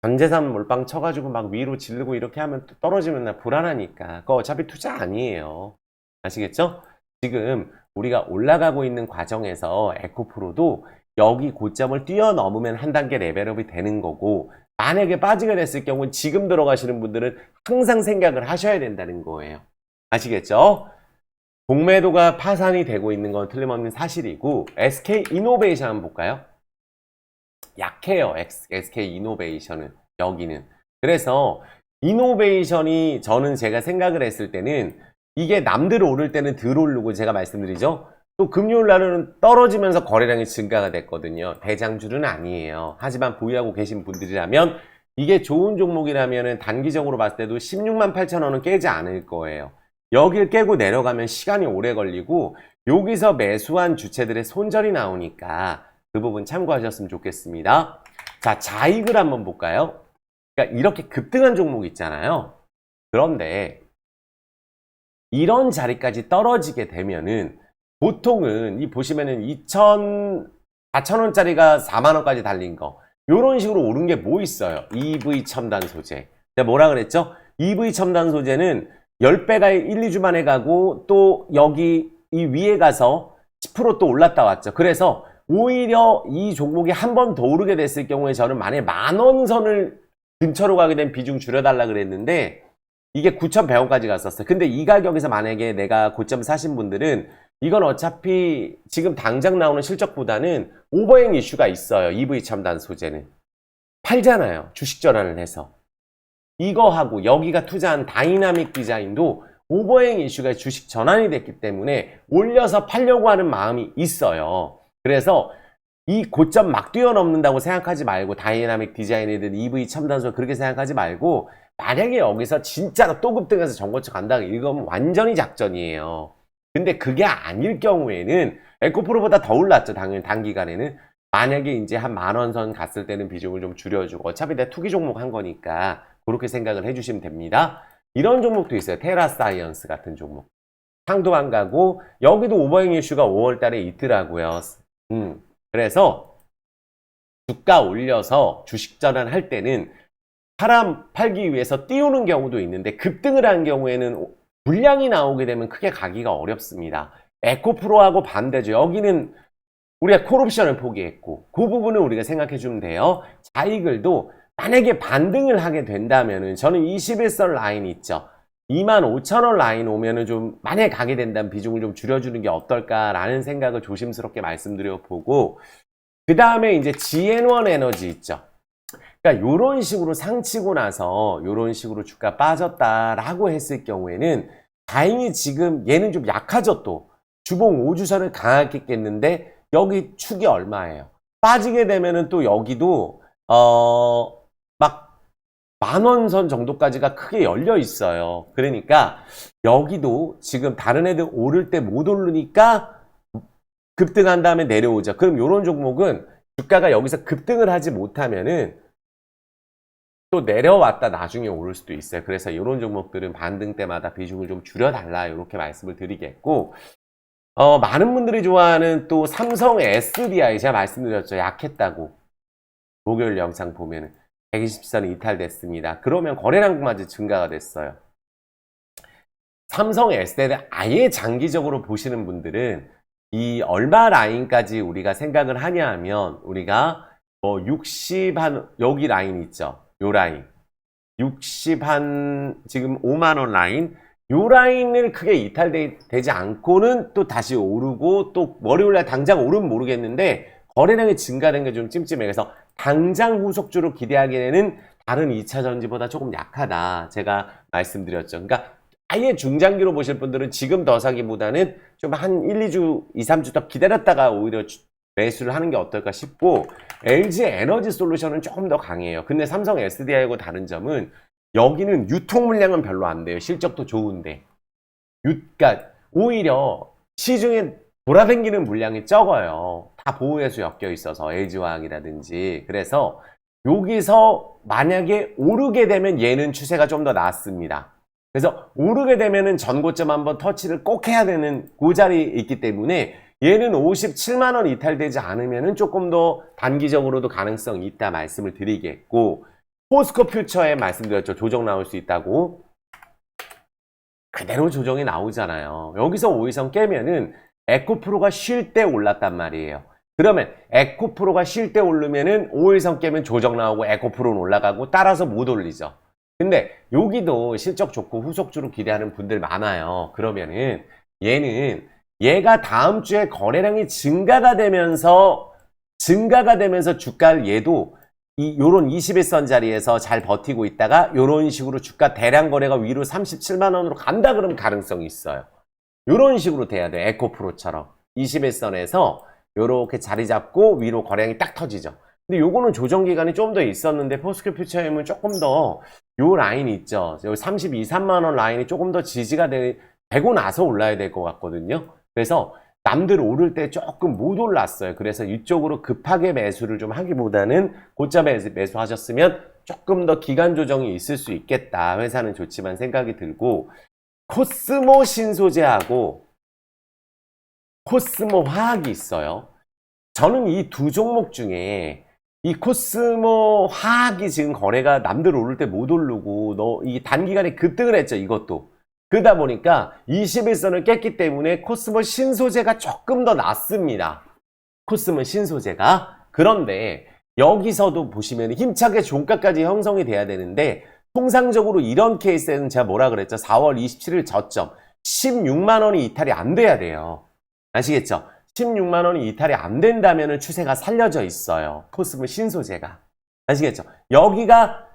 전재산 몰빵 쳐가지고 막 위로 지르고 이렇게 하면 또 떨어지면 나 불안하니까. 그거 어차피 투자 아니에요. 아시겠죠? 지금 우리가 올라가고 있는 과정에서 에코프로도 여기 고점을 뛰어넘으면 한 단계 레벨업이 되는 거고, 만약에 빠지게 됐을 경우 지금 들어가시는 분들은 항상 생각을 하셔야 된다는 거예요. 아시겠죠? 공매도가 파산이 되고 있는 건 틀림없는 사실이고, SK이노베이션 한번 볼까요? 약해요. SK이노베이션은 여기는. 그래서 이노베이션이 저는 제가 생각을 했을 때는 이게 남들 오를 때는 덜 오르고, 제가 말씀드리죠. 또 금요일 날은 떨어지면서 거래량이 증가가 됐거든요. 대장주는 아니에요. 하지만 보유하고 계신 분들이라면 이게 좋은 종목이라면 단기적으로 봤을 때도 16만 8천 원은 깨지 않을 거예요. 여길 깨고 내려가면 시간이 오래 걸리고, 여기서 매수한 주체들의 손절이 나오니까 그 부분 참고하셨으면 좋겠습니다. 자, 자익을 한번 볼까요? 그러니까 이렇게 급등한 종목 있잖아요. 그런데 이런 자리까지 떨어지게 되면은 보통은 이 보시면은 4,000원짜리가 4만원까지 달린 거, 요런 식으로 오른 게 뭐 있어요? EV 첨단 소재. 제가 뭐라 그랬죠? EV 첨단 소재는 10배가 1, 2주 만에 가고, 또 여기 이 위에 가서 10% 또 올랐다 왔죠. 그래서 오히려 이 종목이 한 번 더 오르게 됐을 경우에 저는 만약에 만원 선을 근처로 가게 된 비중 줄여달라 그랬는데 이게 9,100원까지 갔었어요. 근데 이 가격에서 만약에 내가 고점 사신 분들은 이건 어차피 지금 당장 나오는 실적보다는 오버행 이슈가 있어요. EV 첨단 소재는. 팔잖아요. 주식 전환을 해서. 이거하고 여기가 투자한 다이나믹 디자인도 오버행 이슈가 주식 전환이 됐기 때문에 올려서 팔려고 하는 마음이 있어요. 그래서 이 고점 막 뛰어넘는다고 생각하지 말고, 다이나믹 디자인이든 EV 첨단소 그렇게 생각하지 말고, 만약에 여기서 진짜로 또 급등해서 전고점 간다, 이건 완전히 작전이에요. 근데 그게 아닐 경우에는 에코프로보다 더 올랐죠. 당연히 단기간에는. 만약에 이제 한 만원 선 갔을 때는 비중을 좀 줄여주고, 어차피 내가 투기 종목 한 거니까 그렇게 생각을 해주시면 됩니다. 이런 종목도 있어요. 테라사이언스 같은 종목. 상도 안 가고, 여기도 오버행 이슈가 5월 달에 있더라고요. 그래서 주가 올려서 주식 전환할 때는 사람 팔기 위해서 띄우는 경우도 있는데, 급등을 한 경우에는 물량이 나오게 되면 크게 가기가 어렵습니다. 에코프로하고 반대죠. 여기는 우리가 콜옵션을 포기했고 그 부분을 우리가 생각해 주면 돼요. 자이글도 만약에 반등을 하게 된다면은 저는 21선 라인 있죠. 25,000원 라인 오면은 좀 만약에 가게 된다면 비중을 좀 줄여주는 게 어떨까라는 생각을 조심스럽게 말씀드려 보고, 그 다음에 이제 GN1 에너지 있죠. 그러니까 요런 식으로 상치고 나서 요런 식으로 주가 빠졌다라고 했을 경우에는 다행히 지금 얘는 좀 약하죠. 또 주봉 5주선을 강하게 깼는데 여기 축이 얼마예요? 빠지게 되면은 또 여기도 막 10,000원 정도까지가 크게 열려 있어요. 그러니까 여기도 지금 다른 애들 오를 때 못 오르니까 급등한 다음에 내려오죠. 그럼 이런 종목은 주가가 여기서 급등을 하지 못하면은 또 내려왔다 나중에 오를 수도 있어요. 그래서 이런 종목들은 반등 때마다 비중을 좀 줄여달라 이렇게 말씀을 드리겠고, 많은 분들이 좋아하는 또 삼성 SDI 제가 말씀드렸죠. 약했다고. 목요일 영상 보면은 120선이 이탈됐습니다. 그러면 거래량마저 증가가 됐어요. 삼성 SDI를 아예 장기적으로 보시는 분들은 이 얼마 라인까지 우리가 생각을 하냐 하면 우리가 뭐 60 한 여기 라인 있죠. 요 라인 60 한 지금 5만원 라인 요 라인을 크게 이탈되지 않고는 또 다시 오르고 또 월요일날 당장 오르면 모르겠는데 거래량이 증가된 게 좀 찜찜해. 그래서 당장 후속주로 기대하기에는 다른 2차전지보다 조금 약하다 제가 말씀드렸죠. 그러니까 아예 중장기로 보실 분들은 지금 더 사기보다는 좀 한 1, 2주, 2, 3주 더 기다렸다가 오히려 매수를 하는 게 어떨까 싶고, LG 에너지 솔루션은 조금 더 강해요. 근데 삼성 SDI하고 다른 점은 여기는 유통 물량은 별로 안 돼요. 실적도 좋은데. 그러니까 오히려 시중에 돌아다니는 물량이 적어요. 다 보호해수 엮여 있어서 LG화학이라든지. 그래서 여기서 만약에 오르게 되면 얘는 추세가 좀 더 낫습니다. 그래서 오르게 되면은 전고점 한번 터치를 꼭 해야 되는 그 자리에 있기 때문에 얘는 57만원 이탈되지 않으면은 조금 더 단기적으로도 가능성이 있다 말씀을 드리겠고, 포스코 퓨처에 말씀드렸죠. 조정 나올 수 있다고. 그대로 조정이 나오잖아요. 여기서 5일선 깨면은 에코프로가 쉴 때 올랐단 말이에요. 그러면 에코프로가 쉴 때 오르면은 5일선 깨면 조정 나오고 에코프로는 올라가고 따라서 못 올리죠. 근데 여기도 실적 좋고 후속주로 기대하는 분들 많아요. 그러면은 얘가 다음 주에 거래량이 증가가 되면서 주가를 얘도 요런 21선 자리에서 잘 버티고 있다가 요런 식으로 주가 대량 거래가 위로 37만 원으로 간다 그러면 가능성이 있어요. 요런 식으로 돼야 돼요. 에코프로처럼 21선에서 요렇게 자리 잡고 위로 거래량이 딱 터지죠. 근데 요거는 조정 기간이 좀 더 있었는데 포스코 퓨처엠은 조금 더 요 라인이 있죠. 여기 32, 3만 원 라인이 조금 더 지지가 되고 나서 올라야 될 것 같거든요. 그래서 남들 오를 때 조금 못 올랐어요. 그래서 이쪽으로 급하게 매수를 좀 하기보다는 고점에 매수하셨으면 조금 더 기간 조정이 있을 수 있겠다. 회사는 좋지만 생각이 들고, 코스모 신소재하고 코스모 화학이 있어요. 저는 이 두 종목 중에 이 코스모 화학이 지금 거래가 남들 오를 때 못 오르고 이 단기간에 급등을 했죠. 이것도. 그러다 보니까 21선을 깼기 때문에 코스모 신소재가 조금 더 낫습니다. 코스모 신소재가. 그런데 여기서도 보시면 힘차게 종가까지 형성이 돼야 되는데 통상적으로 이런 케이스에는 제가 뭐라 그랬죠? 4월 27일 저점 16만 원이 이탈이 안 돼야 돼요. 아시겠죠? 16만 원이 이탈이 안 된다면 추세가 살려져 있어요. 코스모 신소재가. 아시겠죠? 여기가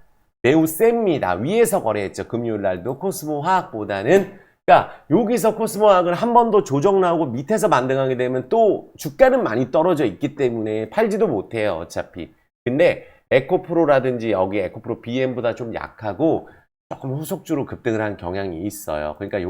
매우 셉니다. 위에서 거래했죠. 금요일 날도 코스모 화학보다는. 그러니까 여기서 코스모 화학은 한 번 더 조정 나오고 밑에서 반등하게 되면 또 주가는 많이 떨어져 있기 때문에 팔지도 못해요. 어차피. 근데 에코프로라든지 여기 에코프로 BM보다 좀 약하고 조금 후속주로 급등을 한 경향이 있어요. 그러니까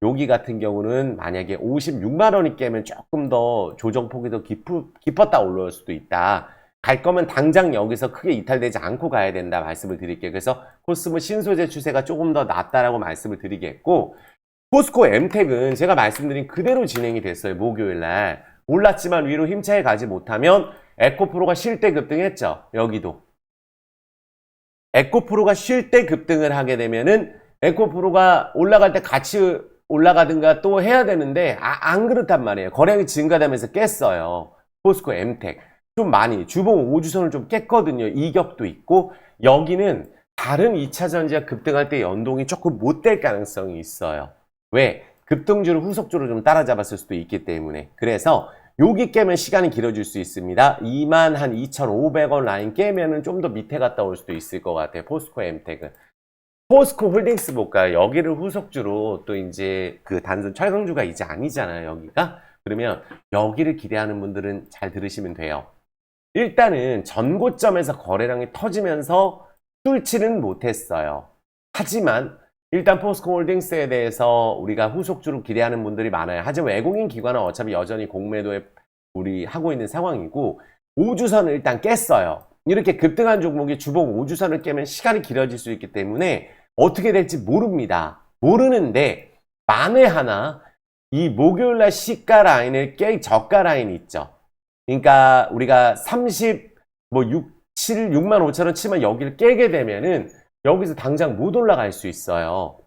여기 같은 경우는 만약에 56만 원이 깨면 조금 더 조정폭이 더 깊었다 올라올 수도 있다. 갈 거면 당장 여기서 크게 이탈되지 않고 가야 된다 말씀을 드릴게요. 그래서 코스모 신소재 추세가 조금 더 낫다라고 말씀을 드리겠고, 포스코 엠텍은 제가 말씀드린 그대로 진행이 됐어요. 목요일 날. 올랐지만 위로 힘차게 가지 못하면 에코프로가 쉴 때 급등했죠. 여기도. 에코프로가 쉴 때 급등을 하게 되면은 에코프로가 올라갈 때 같이 올라가든가 또 해야 되는데 안 그렇단 말이에요. 거래량이 증가되면서 깼어요. 포스코 엠텍 좀 많이 주봉 5주선을 좀 깼거든요. 이격도 있고 여기는 다른 2차 전지가 급등할 때 연동이 조금 못 될 가능성이 있어요. 왜? 급등주를 후속주로 좀 따라잡았을 수도 있기 때문에. 그래서 여기 깨면 시간이 길어질 수 있습니다. 22,500원 라인 깨면은 좀 더 밑에 갔다 올 수도 있을 것 같아요. 포스코 엠텍은. 포스코 홀딩스 볼까요? 여기를 후속주로 또 이제 그 단순 철강주가 이제 아니잖아요. 여기가. 그러면 여기를 기대하는 분들은 잘 들으시면 돼요. 일단은 전고점에서 거래량이 터지면서 뚫지는 못했어요. 하지만 일단 포스코 홀딩스에 대해서 우리가 후속주로 기대하는 분들이 많아요. 하지만 외국인 기관은 어차피 여전히 공매도에 우리 하고 있는 상황이고 5주선을 일단 깼어요. 이렇게 급등한 종목이 주봉 5주선을 깨면 시간이 길어질 수 있기 때문에 어떻게 될지 모릅니다. 모르는데 만에 하나 이 목요일날 시가 라인을 깰 저가 라인 있죠. 그러니까 우리가 6만 5천 원 치면 여기를 깨게 되면은 여기서 당장 못 올라갈 수 있어요.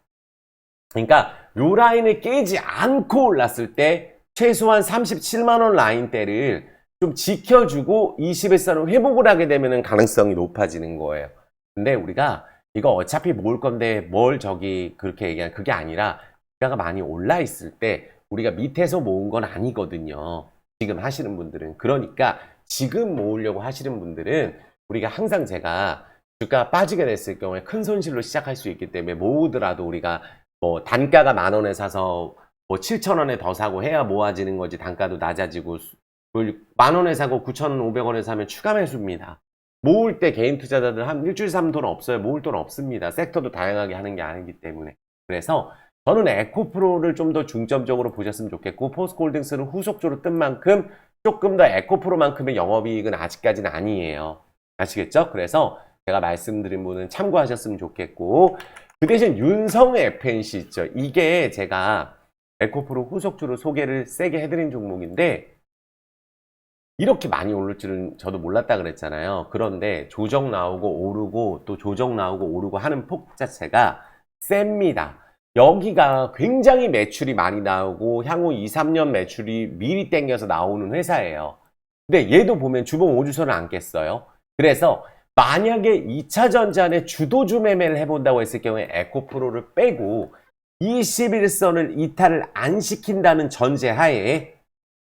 그러니까 요 라인을 깨지 않고 올랐을 때 최소한 37만 원 라인대를 좀 지켜주고 21선을 회복을 하게 되면 가능성이 높아지는 거예요. 근데 우리가 이거 어차피 모을 건데 뭘 저기 그렇게 얘기하는 그게 아니라 주가가 많이 올라 있을 때 우리가 밑에서 모은 건 아니거든요. 지금 하시는 분들은. 그러니까 지금 모으려고 하시는 분들은 우리가 항상 제가 주가 빠지게 됐을 경우에 큰 손실로 시작할 수 있기 때문에 모으더라도 우리가 뭐 단가가 10,000원에 사서 뭐 7,000원에 더 사고 해야 모아지는 거지 단가도 낮아지고 10,000원에 사고 9,500원에 사면 추가 매수입니다. 모을 때 개인 투자자들 한 일주일 사면 돈 없어요. 모을 돈 없습니다. 섹터도 다양하게 하는 게 아니기 때문에. 그래서 저는 에코프로를 좀 더 중점적으로 보셨으면 좋겠고 포스코홀딩스는 후속주로 뜬 만큼 조금 더 에코프로만큼의 영업이익은 아직까지는 아니에요. 아시겠죠? 그래서 제가 말씀드린 분은 참고하셨으면 좋겠고 그 대신 윤성 FNC 있죠. 이게 제가 에코프로 후속주로 소개를 세게 해드린 종목인데 이렇게 많이 오를 줄은 저도 몰랐다 그랬잖아요. 그런데 조정 나오고 오르고 또 조정 나오고 오르고 하는 폭 자체가 셉니다. 여기가 굉장히 매출이 많이 나오고 향후 2, 3년 매출이 미리 땡겨서 나오는 회사예요. 근데 얘도 보면 주봉 5주선을 안 깼어요. 그래서 만약에 2차 전지안에 주도주 매매를 해본다고 했을 경우에 에코프로를 빼고 21선을 이탈을 안 시킨다는 전제하에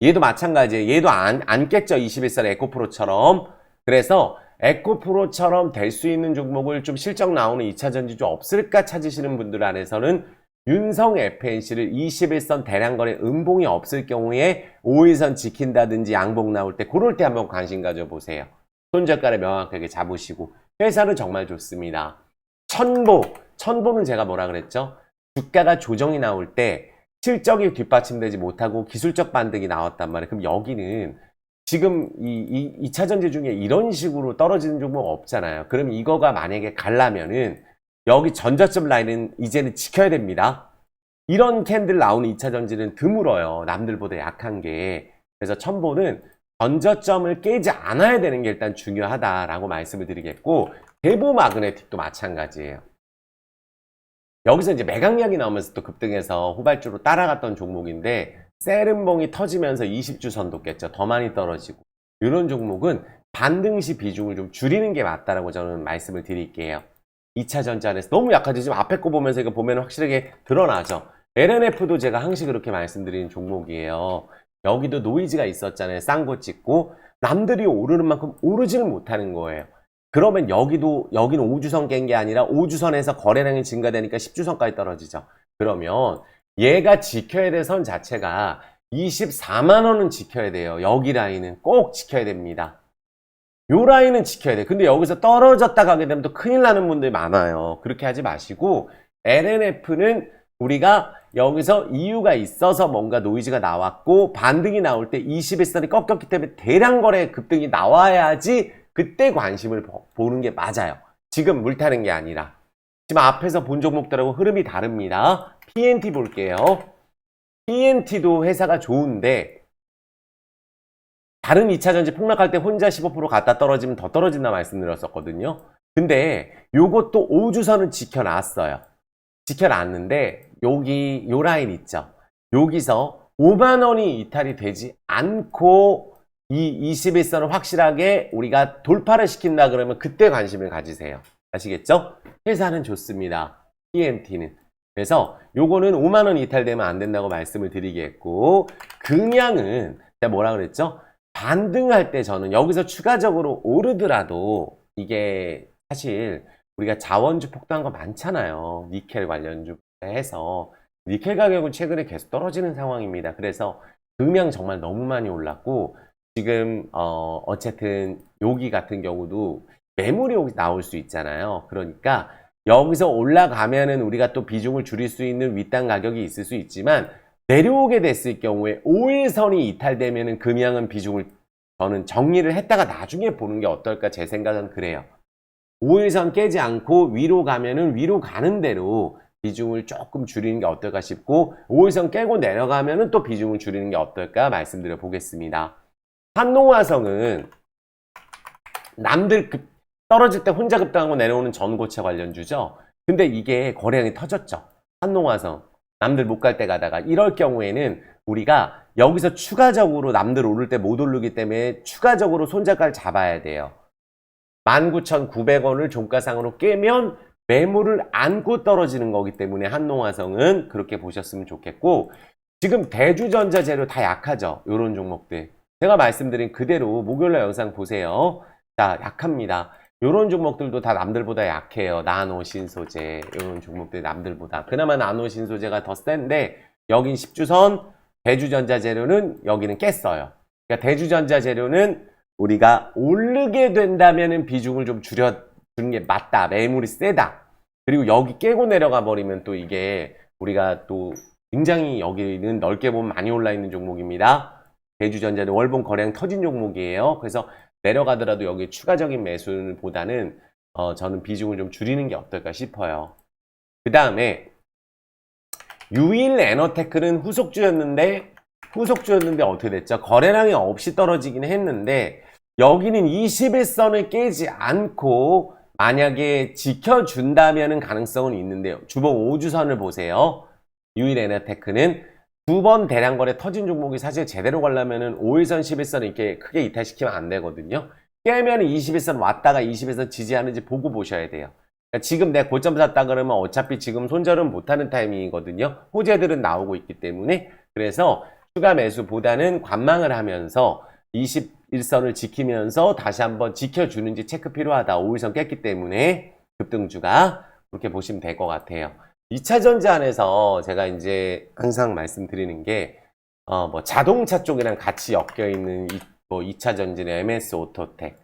얘도 마찬가지예요. 얘도 안 깼죠. 21선 에코프로처럼. 그래서 에코프로처럼 될 수 있는 종목을 좀 실적 나오는 2차 전지주 없을까 찾으시는 분들 안에서는 윤성 FNC를 21선 대량거래 음봉이 없을 경우에 5일선 지킨다든지 양봉 나올 때 그럴 때 한번 관심 가져보세요. 손절가를 명확하게 잡으시고 회사는 정말 좋습니다. 천보는 제가 뭐라 그랬죠? 주가가 조정이 나올 때 실적이 뒷받침되지 못하고 기술적 반등이 나왔단 말이에요. 그럼 여기는 지금 이 2차 전지 중에 이런 식으로 떨어지는 종목 없잖아요. 그럼 이거가 만약에 가려면은 여기 전저점 라인은 이제는 지켜야 됩니다. 이런 캔들 나오는 2차 전지는 드물어요. 남들보다 약한 게. 그래서 천보는 전저점을 깨지 않아야 되는 게 일단 중요하다라고 말씀을 드리겠고 대보 마그네틱도 마찬가지예요. 여기서 이제 매각량이 나오면서 또 급등해서 후발주로 따라갔던 종목인데 세른봉이 터지면서 20주선도 깼죠. 더 많이 떨어지고 이런 종목은 반등시 비중을 좀 줄이는 게 맞다라고 저는 말씀을 드릴게요. 2차 전지안에서 너무 약하죠. 지금 앞에 거 보면서 이거 보면 확실하게 드러나죠. LNF도 제가 항상 그렇게 말씀드리는 종목이에요. 여기도 노이즈가 있었잖아요. 싼 거 찍고 남들이 오르는 만큼 오르지는 못하는 거예요. 그러면 여기는 5주선 깬 게 아니라 5주선에서 거래량이 증가되니까 10주선까지 떨어지죠. 그러면 얘가 지켜야 될 선 자체가 24만 원은 지켜야 돼요. 여기 라인은 꼭 지켜야 됩니다. 요 라인은 지켜야 돼. 근데 여기서 떨어졌다 가게 되면 또 큰일 나는 분들이 많아요. 그렇게 하지 마시고 LNF는 우리가 여기서 이유가 있어서 뭔가 노이즈가 나왔고 반등이 나올 때 21선이 꺾였기 때문에 대량 거래 급등이 나와야지 그때 관심을 보는 게 맞아요. 지금 물 타는 게 아니라. 지금 앞에서 본 종목들하고 흐름이 다릅니다. PNT 볼게요. PNT도 회사가 좋은데 다른 2차 전지 폭락할 때 혼자 15% 갔다 떨어지면 더 떨어진다 말씀드렸었거든요. 근데 요것도 5주선은 지켜놨어요. 지켜놨는데 여기 요 라인 있죠. 여기서 5만 원이 이탈이 되지 않고 이 21선을 확실하게 우리가 돌파를 시킨다 그러면 그때 관심을 가지세요. 아시겠죠? 회사는 좋습니다. PMT는. 그래서 요거는 5만 원 이탈되면 안 된다고 말씀을 드리겠고, 금양은 제가 뭐라 그랬죠? 반등할 때 저는 여기서 추가적으로 오르더라도 이게 사실 우리가 자원주 폭등한 거 많잖아요. 니켈 관련주 해서 니켈 가격은 최근에 계속 떨어지는 상황입니다. 그래서 금양 정말 너무 많이 올랐고, 지금 어쨌든 여기 같은 경우도 매물이 나올 수 있잖아요. 그러니까 여기서 올라가면은 우리가 또 비중을 줄일 수 있는 윗단 가격이 있을 수 있지만, 내려오게 됐을 경우에 5일선이 이탈되면은 금양은 비중을 저는 정리를 했다가 나중에 보는 게 어떨까, 제 생각은 그래요. 5일선 깨지 않고 위로 가면은 위로 가는 대로 비중을 조금 줄이는 게 어떨까 싶고, 5일선 깨고 내려가면은 또 비중을 줄이는 게 어떨까 말씀드려 보겠습니다. 한농화성은 남들 떨어질 때 혼자 급등하고 내려오는 전고체 관련주죠. 근데 이게 거래량이 터졌죠. 한농화성. 남들 못 갈 때 가다가 이럴 경우에는 우리가 여기서 추가적으로 남들 오를 때 못 오르기 때문에 추가적으로 손절가를 잡아야 돼요. 19,900원을 종가상으로 깨면 매물을 안고 떨어지는 거기 때문에 한농화성은 그렇게 보셨으면 좋겠고, 지금 대주전자재료 다 약하죠. 이런 종목들. 제가 말씀드린 그대로 목요일날 영상 보세요. 자, 약합니다. 이런 종목들도 다 남들보다 약해요. 나노 신소재 이런 종목들이 남들보다. 그나마 나노 신소재가 더 센데 여긴 10주선, 대주전자재료는 여기는 깼어요. 그러니까 대주전자재료는 우리가 오르게 된다면은 비중을 좀 줄여주는 게 맞다. 매물이 세다. 그리고 여기 깨고 내려가 버리면 또 이게 우리가 또 굉장히 여기는 넓게 보면 많이 올라 있는 종목입니다. 대주전자는 월봉 거래량 터진 종목이에요. 그래서 내려가더라도 여기 추가적인 매수보다는 저는 비중을 좀 줄이는 게 어떨까 싶어요. 그 다음에 유일 에너테크는 후속주였는데 어떻게 됐죠? 거래량이 없이 떨어지긴 했는데 여기는 21선을 깨지 않고 만약에 지켜준다면 가능성은 있는데요. 주봉 5주선을 보세요. 유일 에너테크는 두 번 대량 거래 터진 종목이 사실 제대로 가려면은 5일선, 11선 이렇게 크게 이탈시키면 안 되거든요. 깨면 21선 왔다가 21선 지지하는지 보고 보셔야 돼요. 그러니까 지금 내가 고점 샀다 그러면 어차피 지금 손절은 못하는 타이밍이거든요. 호재들은 나오고 있기 때문에. 그래서 추가 매수보다는 관망을 하면서 21선을 지키면서 다시 한번 지켜주는지 체크 필요하다. 5일선 깼기 때문에 급등주가 그렇게 보시면 될 것 같아요. 2차전지 안에서 제가 이제 항상 말씀드리는 게, 자동차 쪽이랑 같이 엮여있는 2차전지는 MS 오토텍.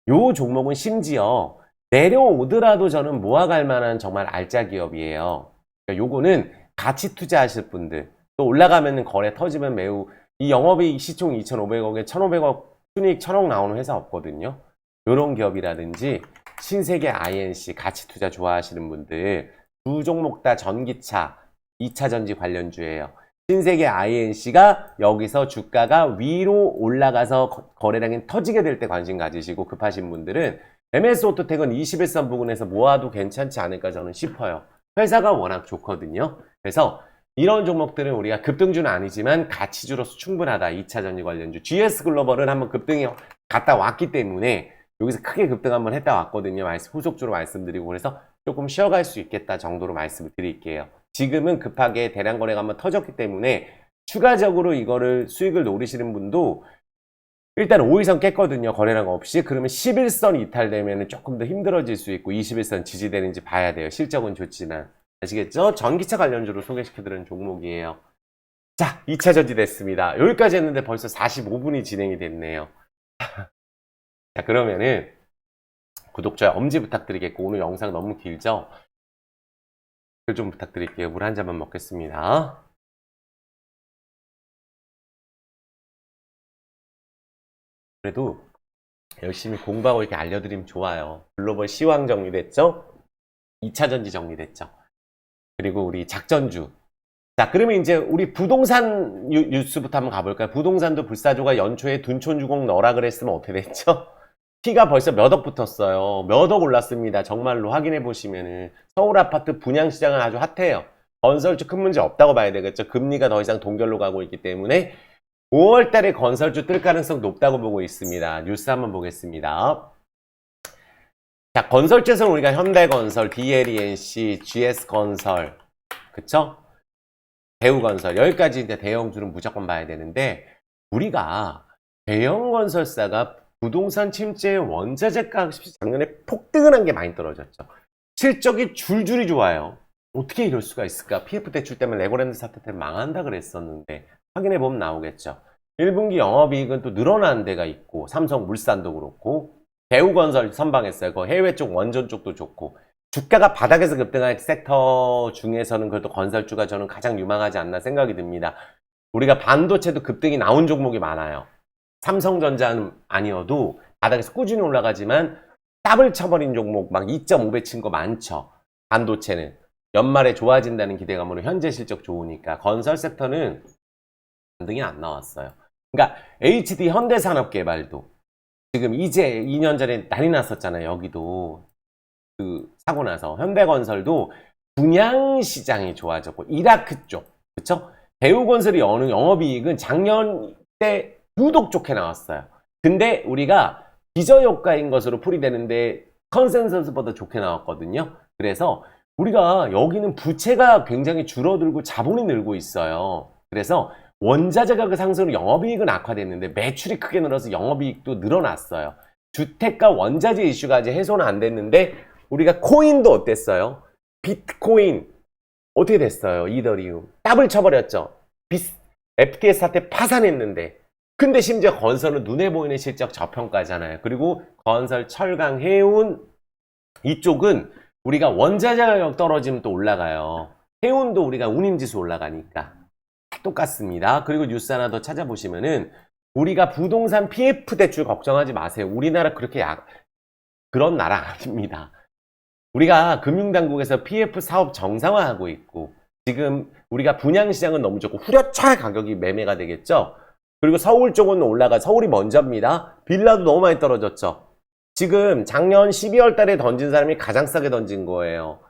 요 종목은 심지어 내려오더라도 저는 모아갈 만한 정말 알짜 기업이에요. 그러니까 요거는 같이 투자하실 분들, 또 올라가면 거래 터지면 매우, 이 영업이익 시총 2,500억에 1,500억, 순이익 1,000억 나오는 회사 없거든요. 요런 기업이라든지 신세계 INC 같이 투자 좋아하시는 분들, 두 종목 다 전기차, 2차전지 관련주예요. 신세계 INC가 여기서 주가가 위로 올라가서 거래량이 터지게 될 때 관심 가지시고, 급하신 분들은 MS 오토텍은 21선 부근에서 모아도 괜찮지 않을까 저는 싶어요. 회사가 워낙 좋거든요. 그래서 이런 종목들은 우리가 급등주는 아니지만 가치주로서 충분하다. 2차전지 관련주. GS 글로벌은 한번 급등이 갔다 왔기 때문에 여기서 크게 급등 한번 했다 왔거든요. 후속주로 말씀드리고, 그래서 조금 쉬어갈 수 있겠다 정도로 말씀을 드릴게요. 지금은 급하게 대량 거래가 한번 터졌기 때문에 추가적으로 이거를 수익을 노리시는 분도 일단 5일선 깼거든요. 거래량 없이. 그러면 11선 이탈되면 조금 더 힘들어질 수 있고 21선 지지되는지 봐야 돼요. 실적은 좋지만. 아시겠죠? 전기차 관련주로 소개시켜드리는 종목이에요. 자, 2차 전지 됐습니다. 여기까지 했는데 벌써 45분이 진행이 됐네요. 자, 그러면은 구독, 좋아요, 엄지 부탁드리겠고, 오늘 영상 너무 길죠? 글 좀 부탁드릴게요. 물 한 잔만 먹겠습니다. 그래도 열심히 공부하고 이렇게 알려드리면 좋아요. 글로벌 시황 정리됐죠? 2차전지 정리됐죠? 그리고 우리 작전주. 자, 그러면 이제 우리 부동산 뉴스부터 한번 가볼까요? 부동산도 불사조가 연초에 둔촌주공 넣으라 그랬으면 어떻게 됐죠? T가 벌써 몇 억 붙었어요. 몇 억 올랐습니다. 정말로 확인해 보시면은 서울 아파트 분양 시장은 아주 핫해요. 건설주 큰 문제 없다고 봐야 되겠죠. 금리가 더 이상 동결로 가고 있기 때문에 5월 달에 건설주 뜰 가능성 높다고 보고 있습니다. 뉴스 한번 보겠습니다. 자, 건설주에서는 우리가 현대건설, DLENC, GS건설, 그쵸? 대우건설, 여기까지 이제 대형주는 무조건 봐야 되는데, 우리가 대형건설사가 부동산 침체의 원자재 값이 작년에 폭등을 한 게 많이 떨어졌죠. 실적이 줄줄이 좋아요. 어떻게 이럴 수가 있을까? PF 대출 때문에 레고랜드 사태 때문에 망한다 그랬었는데 확인해 보면 나오겠죠. 1분기 영업이익은 또 늘어난 데가 있고, 삼성물산도 그렇고, 대우건설 선방했어요. 그 해외 쪽 원전 쪽도 좋고, 주가가 바닥에서 급등한 섹터 중에서는 그래도 건설주가 저는 가장 유망하지 않나 생각이 듭니다. 우리가 반도체도 급등이 나온 종목이 많아요. 삼성전자는 아니어도 바닥에서 꾸준히 올라가지만 더블 쳐버린 종목 막 2.5배 친 거 많죠. 반도체는 연말에 좋아진다는 기대감으로 현재 실적 좋으니까 건설 섹터는 반등이 안 나왔어요. 그러니까 HD 현대산업개발도 지금 이제 2년 전에 난리 났었잖아요. 여기도 그 사고 나서 현대건설도 분양 시장이 좋아졌고 이라크 쪽, 그쵸? 대우건설이 어느 영업이익은 작년 때 유독 좋게 나왔어요. 근데 우리가 기저효과인 것으로 풀이되는데 컨센서스보다 좋게 나왔거든요. 그래서 우리가 여기는 부채가 굉장히 줄어들고 자본이 늘고 있어요. 그래서 원자재 가격 상승으로 영업이익은 악화됐는데 매출이 크게 늘어서 영업이익도 늘어났어요. 주택과 원자재 이슈가 아직 해소는 안 됐는데 우리가 코인도 어땠어요? 비트코인 어떻게 됐어요? 이더리움 더블 쳐버렸죠. FTX 사태 파산했는데 근데 심지어 건설은 눈에 보이는 실적 저평가잖아요. 그리고 건설, 철강, 해운 이쪽은 우리가 원자재 가격 떨어지면 또 올라가요. 해운도 우리가 운임지수 올라가니까 똑같습니다. 그리고 뉴스 하나 더 찾아보시면은 우리가 부동산 PF 대출 걱정하지 마세요. 우리나라 그렇게 그런 나라 아닙니다. 우리가 금융당국에서 PF 사업 정상화하고 있고 지금 우리가 분양시장은 너무 좋고 후려차 가격이 매매가 되겠죠. 그리고 서울 쪽은 서울이 먼저입니다. 빌라도 너무 많이 떨어졌죠. 지금 작년 12월 달에 던진 사람이 가장 싸게 던진 거예요.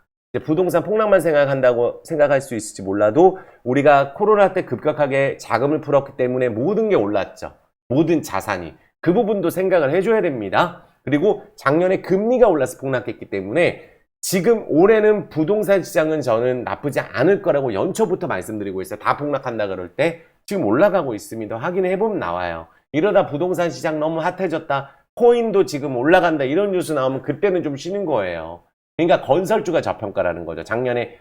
부동산 폭락만 생각할 수 있을지 몰라도 우리가 코로나 때 급격하게 자금을 풀었기 때문에 모든 게 올랐죠. 모든 자산이. 그 부분도 생각을 해줘야 됩니다. 그리고 작년에 금리가 올라서 폭락했기 때문에 지금 올해는 부동산 시장은 저는 나쁘지 않을 거라고 연초부터 말씀드리고 있어요. 다 폭락한다 그럴 때 지금 올라가고 있습니다. 확인해보면 나와요. 이러다 부동산 시장 너무 핫해졌다. 코인도 지금 올라간다. 이런 뉴스 나오면 그때는 좀 쉬는 거예요. 그러니까 건설주가 저평가라는 거죠. 작년에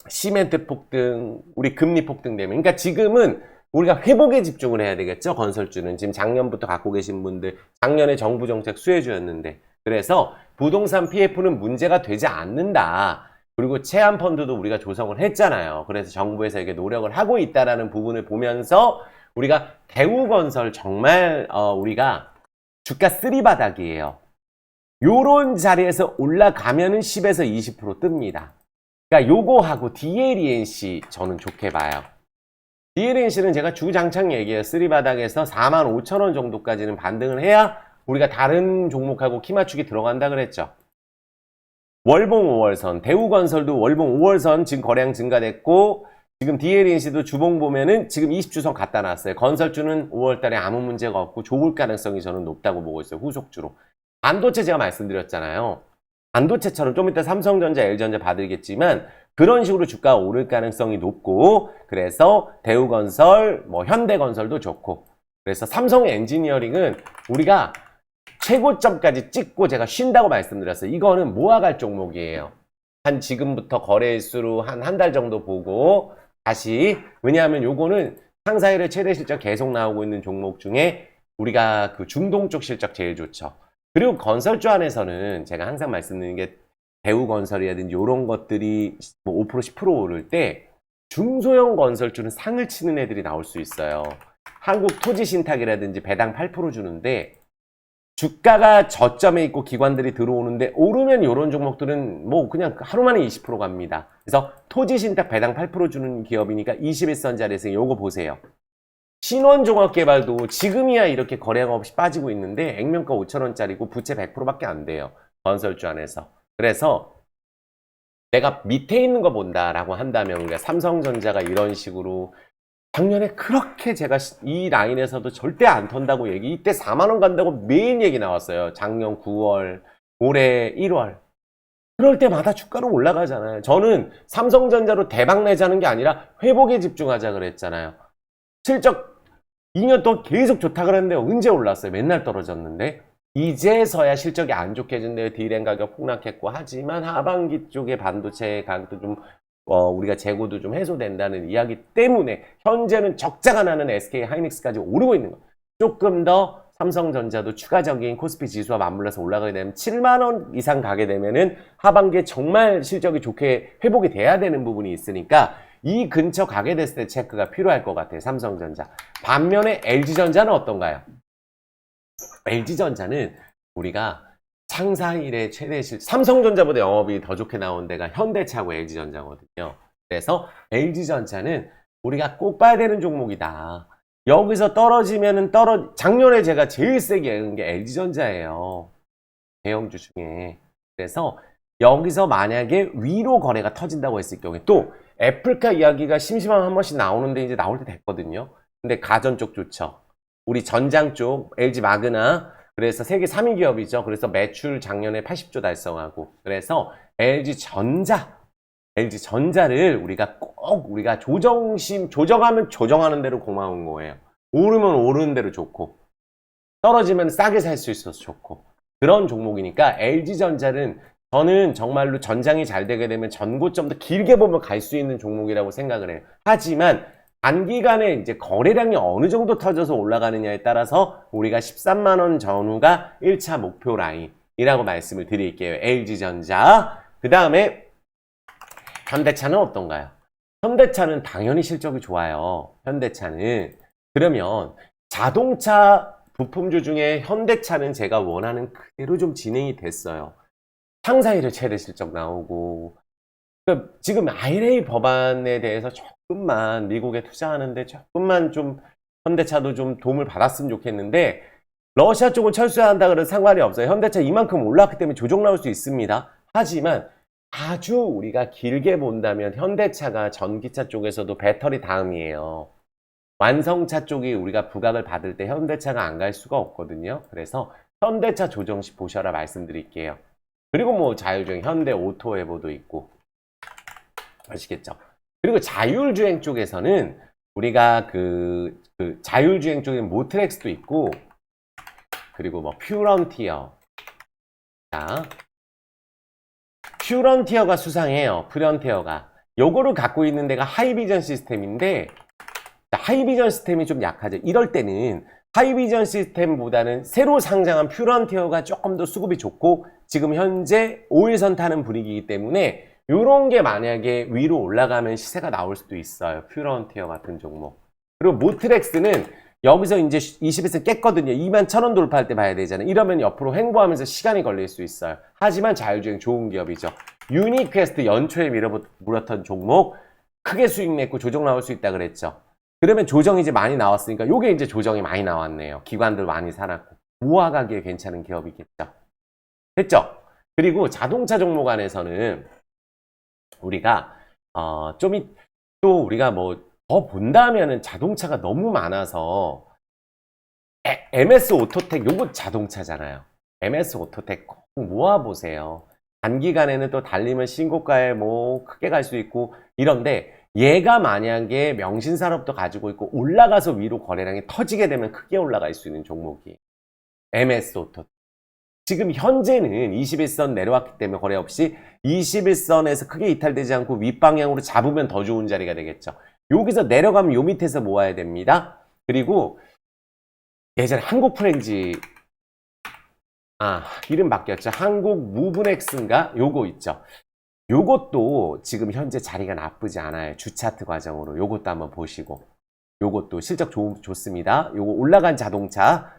시멘트 폭등, 우리 금리 폭등 되면. 그러니까 지금은 우리가 회복에 집중을 해야 되겠죠. 건설주는. 지금 작년부터 갖고 계신 분들, 작년에 정부 정책 수혜주였는데. 그래서 부동산 PF는 문제가 되지 않는다. 그리고 체험 펀드도 우리가 조성을 했잖아요. 그래서 정부에서 이게 노력을 하고 있다라는 부분을 보면서 우리가 대우건설 정말 우리가 주가 쓰리바닥이에요. 요런 자리에서 올라가면은 10에서 20% 뜹니다. 그러니까 요거하고 DLENC 저는 좋게 봐요. DLENC는 제가 주장창 얘기해요. 쓰리바닥에서 45,000원 정도까지는 반등을 해야 우리가 다른 종목하고 키 맞추기 들어간다 그랬죠. 월봉 5월선, 대우건설도 월봉 5월선 지금 거래량 증가됐고 지금 DLENC도 주봉 보면은 지금 20주선 갖다 놨어요. 건설주는 5월달에 아무 문제가 없고 좋을 가능성이 저는 높다고 보고 있어요. 후속주로. 반도체 제가 말씀드렸잖아요. 반도체처럼 좀 이따 삼성전자, LG전자 받으겠지만 그런 식으로 주가가 오를 가능성이 높고 그래서 대우건설, 현대건설도 좋고 그래서 삼성 엔지니어링은 우리가 최고점까지 찍고 제가 쉰다고 말씀드렸어요. 이거는 모아갈 종목이에요. 한 지금부터 거래일수로 한 달 정도 보고 다시 왜냐하면 요거는 상사일의 최대 실적 계속 나오고 있는 종목 중에 우리가 그 중동 쪽 실적 제일 좋죠. 그리고 건설주 안에서는 제가 항상 말씀드리는 게 대우건설이라든지 이런 것들이 5% 10% 오를 때 중소형 건설주는 상을 치는 애들이 나올 수 있어요. 한국토지신탁이라든지 배당 8% 주는데 주가가 저점에 있고 기관들이 들어오는데 오르면 이런 종목들은 그냥 하루 만에 20% 갑니다. 그래서 토지신탁 배당 8% 주는 기업이니까 21선 자리에서 요거 보세요. 신원종합개발도 지금이야 이렇게 거래가 없이 빠지고 있는데 액면가 5,000원짜리고 부채 100%밖에 안 돼요. 건설주 안에서. 그래서 내가 밑에 있는 거 본다라고 한다면 그러니까 삼성전자가 이런 식으로 작년에 그렇게 제가 이 라인에서도 절대 안 턴다고 이때 4만 원 간다고 매일 얘기 나왔어요. 작년 9월, 올해 1월. 그럴 때마다 주가는 올라가잖아요. 저는 삼성전자로 대박 내자는 게 아니라 회복에 집중하자 그랬잖아요. 실적 2년 동안 계속 좋다 그랬는데 언제 올랐어요? 맨날 떨어졌는데. 이제서야 실적이 안 좋게 진데요. D램 가격 폭락했고 하지만 하반기 쪽에 반도체 가격도 좀 우리가 재고도 좀 해소된다는 이야기 때문에 현재는 적자가 나는 SK 하이닉스까지 오르고 있는 거예요. 조금 더 삼성전자도 추가적인 코스피 지수와 맞물려서 올라가게 되면 7만 원 이상 가게 되면은 하반기에 정말 실적이 좋게 회복이 돼야 되는 부분이 있으니까 이 근처 가게 됐을 때 체크가 필요할 것 같아요. 삼성전자. 반면에 LG전자는 어떤가요? LG전자는 우리가 창사 이래 최대 삼성전자보다 영업이 더 좋게 나온 데가 현대차고 LG전자거든요. 그래서 LG전자는 우리가 꼭 봐야 되는 종목이다. 여기서 떨어지면은 작년에 제가 제일 세게 읽은 게 LG전자예요. 대형주 중에. 그래서 여기서 만약에 위로 거래가 터진다고 했을 경우에 또 애플카 이야기가 심심하면 한 번씩 나오는데 이제 나올 때 됐거든요. 근데 가전 쪽 좋죠. 우리 전장 쪽 LG 마그나 그래서 세계 3위 기업이죠. 그래서 매출 작년에 80조 달성하고 그래서 LG전자를 우리가 조정하면 조정하는 대로 고마운 거예요. 오르면 오르는 대로 좋고 떨어지면 싸게 살 수 있어서 좋고 그런 종목이니까 LG전자는 저는 정말로 전장이 잘 되게 되면 전고점도 길게 보면 갈 수 있는 종목이라고 생각을 해요. 하지만 단기간에 이제 거래량이 어느 정도 터져서 올라가느냐에 따라서 우리가 13만 원 전후가 1차 목표 라인이라고 말씀을 드릴게요. LG전자. 그 다음에 현대차는 어떤가요? 현대차는 당연히 실적이 좋아요. 현대차는. 그러면 자동차 부품주 중에 현대차는 제가 원하는 그대로 좀 진행이 됐어요. 상사일의 최대 실적 나오고 그러니까 지금 IRA 법안에 대해서 조금만 미국에 투자하는데 조금만 좀 현대차도 좀 도움을 받았으면 좋겠는데 러시아 쪽을 철수해야 한다 그래서 상관이 없어요. 현대차 이만큼 올랐기 때문에 조정 나올 수 있습니다. 하지만 아주 우리가 길게 본다면 현대차가 전기차 쪽에서도 배터리 다음이에요. 완성차 쪽이 우리가 부각을 받을 때 현대차가 안 갈 수가 없거든요. 그래서 현대차 조정식 보셔라 말씀드릴게요. 그리고 뭐 자율주행 현대 오토에보도 있고 아시겠죠? 그리고 자율주행 쪽에서는 우리가 그 자율주행 쪽에 모트렉스도 있고 그리고 뭐 퓨런티어 자 퓨런티어가 수상해요. 퓨런티어가 요거를 갖고 있는 데가 하이비전 시스템인데 하이비전 시스템이 좀 약하죠. 이럴 때는 하이비전 시스템보다는 새로 상장한 퓨런티어가 조금 더 수급이 좋고 지금 현재 5일선 타는 분위기이기 때문에 이런 게 만약에 위로 올라가면 시세가 나올 수도 있어요. 퓨런티어 같은 종목. 그리고 모트렉스는 여기서 이제 21선 깼거든요. 21,000원 돌파할 때 봐야 되잖아요. 이러면 옆으로 횡보하면서 시간이 걸릴 수 있어요. 하지만 자율주행 좋은 기업이죠. 유니퀘스트 연초에 물었던 종목 크게 수익 냈고 조정 나올 수 있다 그랬죠. 그러면 조정이 이제 많이 나왔으니까 요게 이제 조정이 많이 나왔네요. 기관들 많이 사놨고 모아가기에 괜찮은 기업이겠죠. 됐죠? 그리고 자동차 종목 안에서는 우리가 또 우리가 뭐 더 본다면은 자동차가 너무 많아서 MS 오토텍 요거 자동차잖아요. MS 오토텍 꼭 모아보세요. 단기간에는 또 달리면 신고가에 뭐 크게 갈 수 있고 이런데 얘가 만약에 명신산업도 가지고 있고 올라가서 위로 거래량이 터지게 되면 크게 올라갈 수 있는 종목이 MS 오토. 지금 현재는 21선 내려왔기 때문에 거래 없이 21선에서 크게 이탈되지 않고 윗방향으로 잡으면 더 좋은 자리가 되겠죠. 여기서 내려가면 요 밑에서 모아야 됩니다. 그리고 예전에 한국 프렌지 이름 바뀌었죠. 한국 무브넥스인가? 요거 있죠. 요것도 지금 현재 자리가 나쁘지 않아요. 주차트 과정으로 요것도 한번 보시고 요것도 실적 좋습니다. 요거 올라간 자동차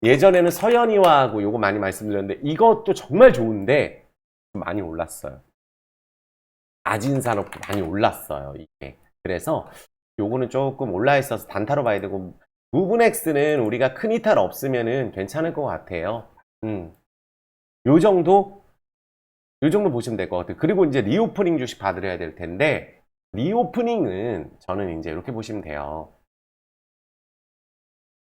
예전에는 서현이와하고 요거 많이 말씀드렸는데 이것도 정말 좋은데 많이 올랐어요. 아진산업도 많이 올랐어요. 이게 그래서 요거는 조금 올라 있어서 단타로 봐야 되고, 무브넥스는 우리가 큰 이탈 없으면은 괜찮을 것 같아요. 요 정도? 요 정도 보시면 될 것 같아요. 그리고 이제 리오프닝 주식 봐드려야 될 텐데, 리오프닝은 저는 이제 이렇게 보시면 돼요.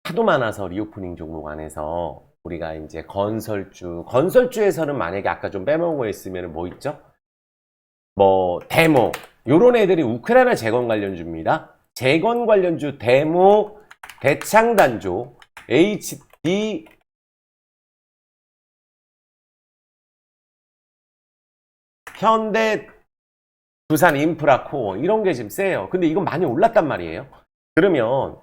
하도 많아서 리오프닝 종목 안에서 우리가 이제 건설주에서는 만약에 아까 좀 빼먹은 거 있으면 뭐 있죠? 뭐 데모 요런 애들이 우크라이나 재건 관련주입니다. 재건 관련주 데모, 대창단조, HD 현대 부산 인프라코어 이런 게 지금 세요. 근데 이건 많이 올랐단 말이에요. 그러면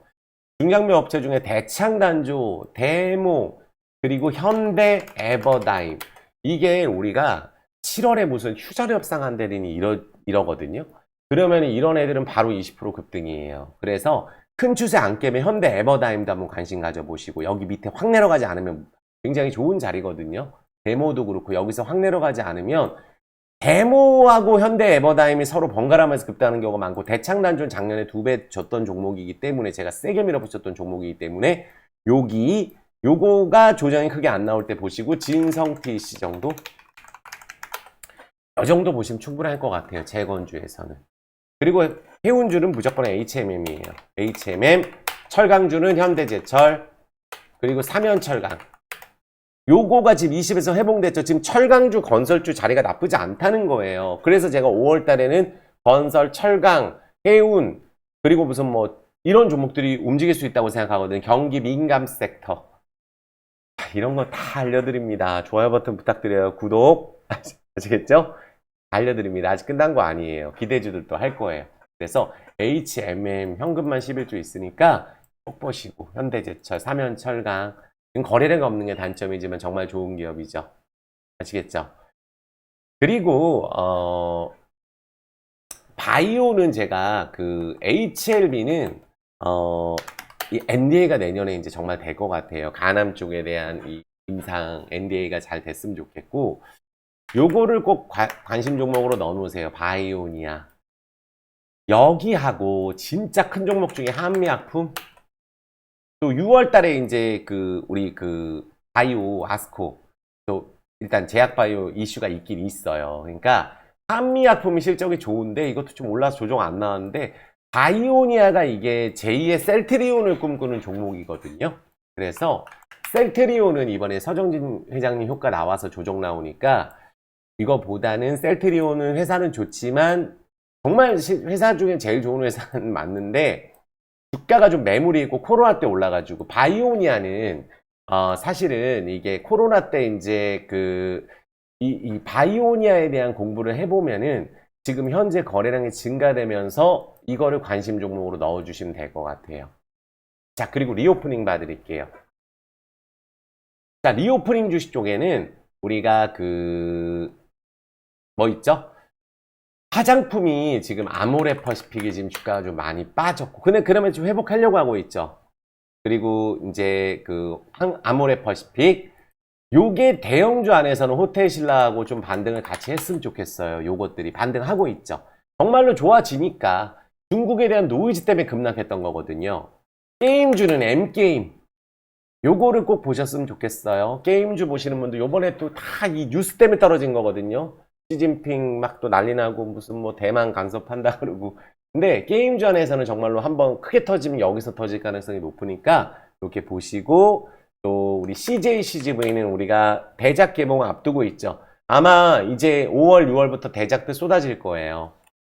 중장비 업체 중에 대창단조, 데모, 그리고 현대 에버다임 이게 우리가 7월에 무슨 휴전 협상한 데니 이러거든요. 그러면 이런 애들은 바로 20% 급등이에요. 그래서 큰 추세 안 깨면 현대 에버다임도 한번 관심 가져보시고 여기 밑에 확 내려가지 않으면 굉장히 좋은 자리거든요. 데모도 그렇고 여기서 확 내려가지 않으면 데모하고 현대 에버다임이 서로 번갈아가면서 급등하는 경우가 많고 대창단조는 작년에 2배 줬던 종목이기 때문에 제가 세게 밀어붙였던 종목이기 때문에 요거가 조정이 크게 안 나올 때 보시고 진성 TC 정도 이 정도 보시면 충분할 것 같아요. 재건주에서는. 그리고 해운주는 무조건 HMM이에요. HMM, 철강주는 현대제철, 그리고 삼연철강. 요거가 지금 20에서 회복됐죠. 지금 철강주, 건설주 자리가 나쁘지 않다는 거예요. 그래서 제가 5월 달에는 건설, 철강, 해운, 그리고 무슨 뭐 이런 종목들이 움직일 수 있다고 생각하거든요. 경기 민감 섹터. 이런 거 다 알려드립니다. 좋아요 버튼 부탁드려요. 구독. 아시겠죠? 알려드립니다. 아직 끝난 거 아니에요. 기대주들도 할 거예요. 그래서 HMM 현금만 11주 있으니까 꼭 보시고 현대제철, 삼연철강 거래량가 없는 게 단점이지만 정말 좋은 기업이죠. 아시겠죠? 그리고 바이오는 제가 그 HLB는 이 NDA가 내년에 이제 정말 될 것 같아요. 간암 쪽에 대한 이 임상 NDA가 잘 됐으면 좋겠고 요거를 꼭 관심 종목으로 넣어놓으세요. 바이오니아. 여기하고 진짜 큰 종목 중에 한미약품. 또 6월 달에 이제 우리 바이오 아스코 또 일단 제약바이오 이슈가 있긴 있어요. 그러니까 한미약품이 실적이 좋은데 이것도 좀 올라서 조정 안 나왔는데 바이오니아가 이게 제2의 셀트리온을 꿈꾸는 종목이거든요. 그래서 셀트리온은 이번에 서정진 회장님 효과 나와서 조정 나오니까 이거보다는 셀트리온은 회사는 좋지만 정말 회사 중에 제일 좋은 회사는 맞는데 주가가 좀 매물이 있고 코로나 때 올라가지고 바이오니아는 사실은 이게 코로나 때 이제 이 바이오니아에 대한 공부를 해보면은 지금 현재 거래량이 증가되면서 이거를 관심 종목으로 넣어주시면 될 것 같아요. 자, 그리고 리오프닝 봐드릴게요. 자, 리오프닝 주식 쪽에는 우리가 뭐 있죠? 화장품이 지금 아모레퍼시픽이 지금 주가가 좀 많이 빠졌고 근데 그러면 좀 회복하려고 하고 있죠. 그리고 이제 아모레퍼시픽 요게 대형주 안에서는 호텔신라하고 좀 반등을 같이 했으면 좋겠어요. 요것들이 반등하고 있죠. 정말로 좋아지니까 중국에 대한 노이즈 때문에 급락했던 거거든요. 게임주는 M게임 요거를 꼭 보셨으면 좋겠어요. 게임주 보시는 분들 요번에 또 다 이 뉴스 때문에 떨어진 거거든요. 시진핑 막 또 난리 나고 무슨 뭐 대만 간섭한다 그러고 근데 게임주 안에서는 정말로 한번 크게 터지면 여기서 터질 가능성이 높으니까 이렇게 보시고 또 우리 CJCGV는 우리가 대작 개봉 앞두고 있죠. 아마 이제 5월, 6월부터 대작들 쏟아질 거예요.